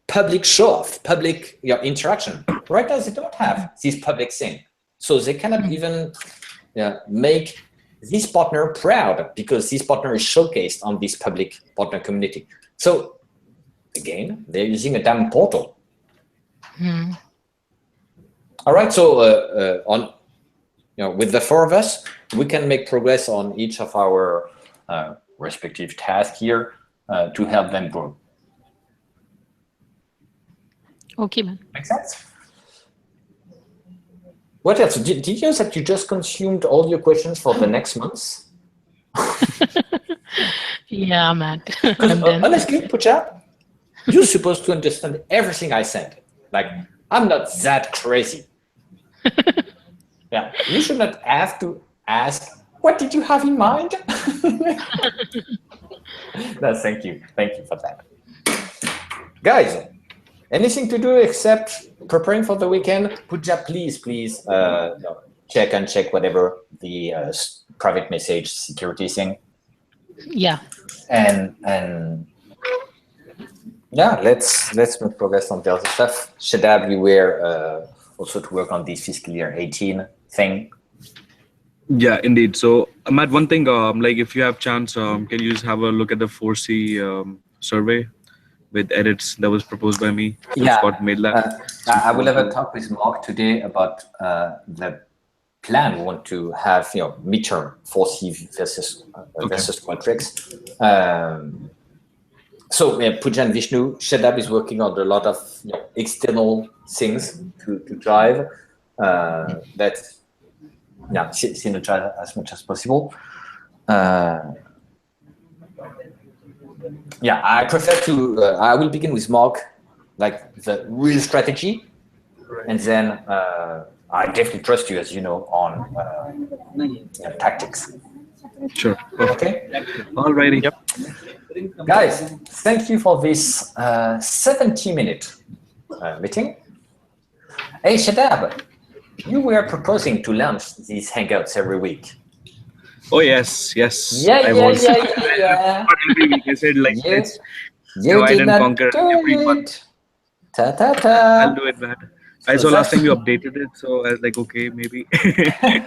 public show-off, public interaction. Right now, they don't have this public thing. So they cannot even make this partner proud because this partner is showcased on this public partner community. So again, they're using a damn portal. All right, so with the four of us, we can make progress on each of our respective tasks here to help them grow. Okay, man. Makes sense? What else? Did you know that you just consumed all your questions for the next months? Yeah, man. Honestly, Puja, you're supposed to understand everything I sent. Like, I'm not that crazy. Yeah, you should not have to ask, what did you have in mind? No, thank you. Thank you for that. Guys, anything to do except preparing for the weekend? Puja, please check whatever the private message security thing. Yeah. And yeah, let's make progress on the other stuff. Shadab, you were also to work on this fiscal year 18 thing. Yeah, indeed. So Matt, one thing, like if you have chance, can you just have a look at the 4C survey with edits that was proposed by me? Yeah, Scott made that. I will have a talk with Mark today about the plan we want to have, midterm 4C versus Qualtrics. So Puja and Vishnu, Shadab is working on a lot of external things to drive that synergize as much as possible. Yeah, I prefer to. I will begin with Mark, like the real strategy, and then I definitely trust you, as you know, on tactics. Sure. Okay. Alrighty. Yep. Guys, thank you for this 70-minute meeting. Hey, Shadab, you were proposing to launch these Hangouts every week. Oh yes, yes, Yeah, I yeah, was. yeah, yeah, yeah. Not every week. I said like You, let's you divide did and not conquer do every month. it. Ta ta I'll ta. do it, man. I So saw last time that's you updated it, so I was like, okay, maybe.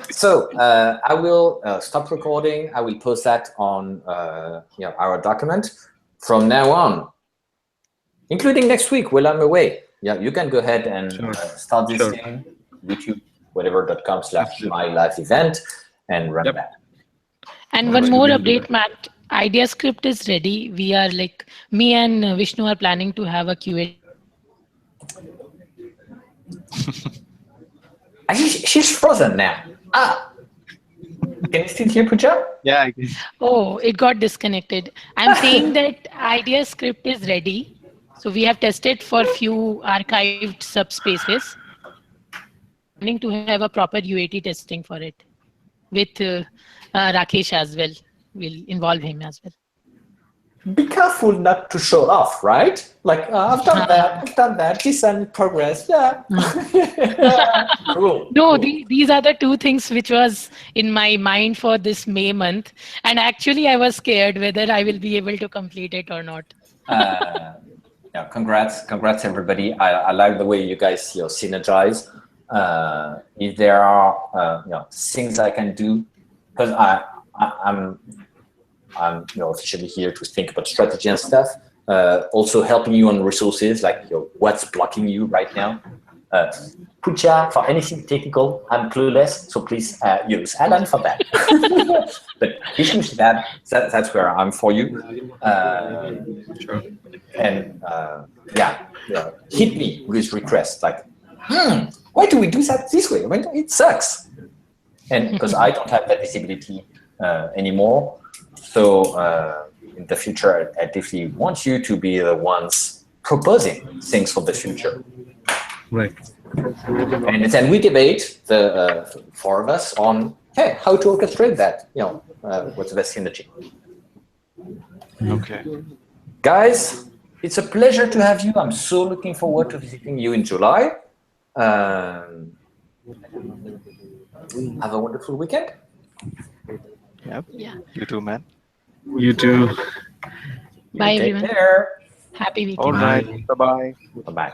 so. I will stop recording. I will post that on our document from now on, including next week while I'm away. Yeah, you can go ahead and Sure. start this Sure. thing, YouTube, whatever.com/my Absolutely. life event, and run Yep. that. And All one right, more we'll do update, Matt. Idea script is ready. We are like, me and Vishnu are planning to have a QA. She's frozen now. Can you still hear Pooja? Yeah, I can. Oh, it got disconnected. I'm saying that idea script is ready. So we have tested for few archived subspaces. Planning to have a proper UAT testing for it with Rakesh as well. We'll involve him as well. Be careful not to show off, right? Like, I've done that, this and progress, yeah. Cool. No, cool. these are the two things which was in my mind for this May month. And actually, I was scared whether I will be able to complete it or not. Yeah, congrats everybody. I like the way you guys synergize. If there are things I can do, because I'm officially here to think about strategy and stuff. Also helping you on resources like what's blocking you right now. Pucha, for anything technical, I'm clueless, so please use Alan for that. But Vishnu, that's where I'm for you. Sure. And hit me with requests like, why do we do that this way? I mean, it sucks. And because I don't have that visibility anymore. So in the future, I definitely want you to be the ones proposing things for the future. Right. And then we debate, the four of us, on how to orchestrate that. What's the best synergy. Okay. Guys, it's a pleasure to have you. I'm so looking forward to visiting you in July. Have a wonderful weekend. Yep. Yeah. You too, man. You too. Bye, Take everyone. care. Happy weekend. All right. Bye. Bye-bye. Bye-bye.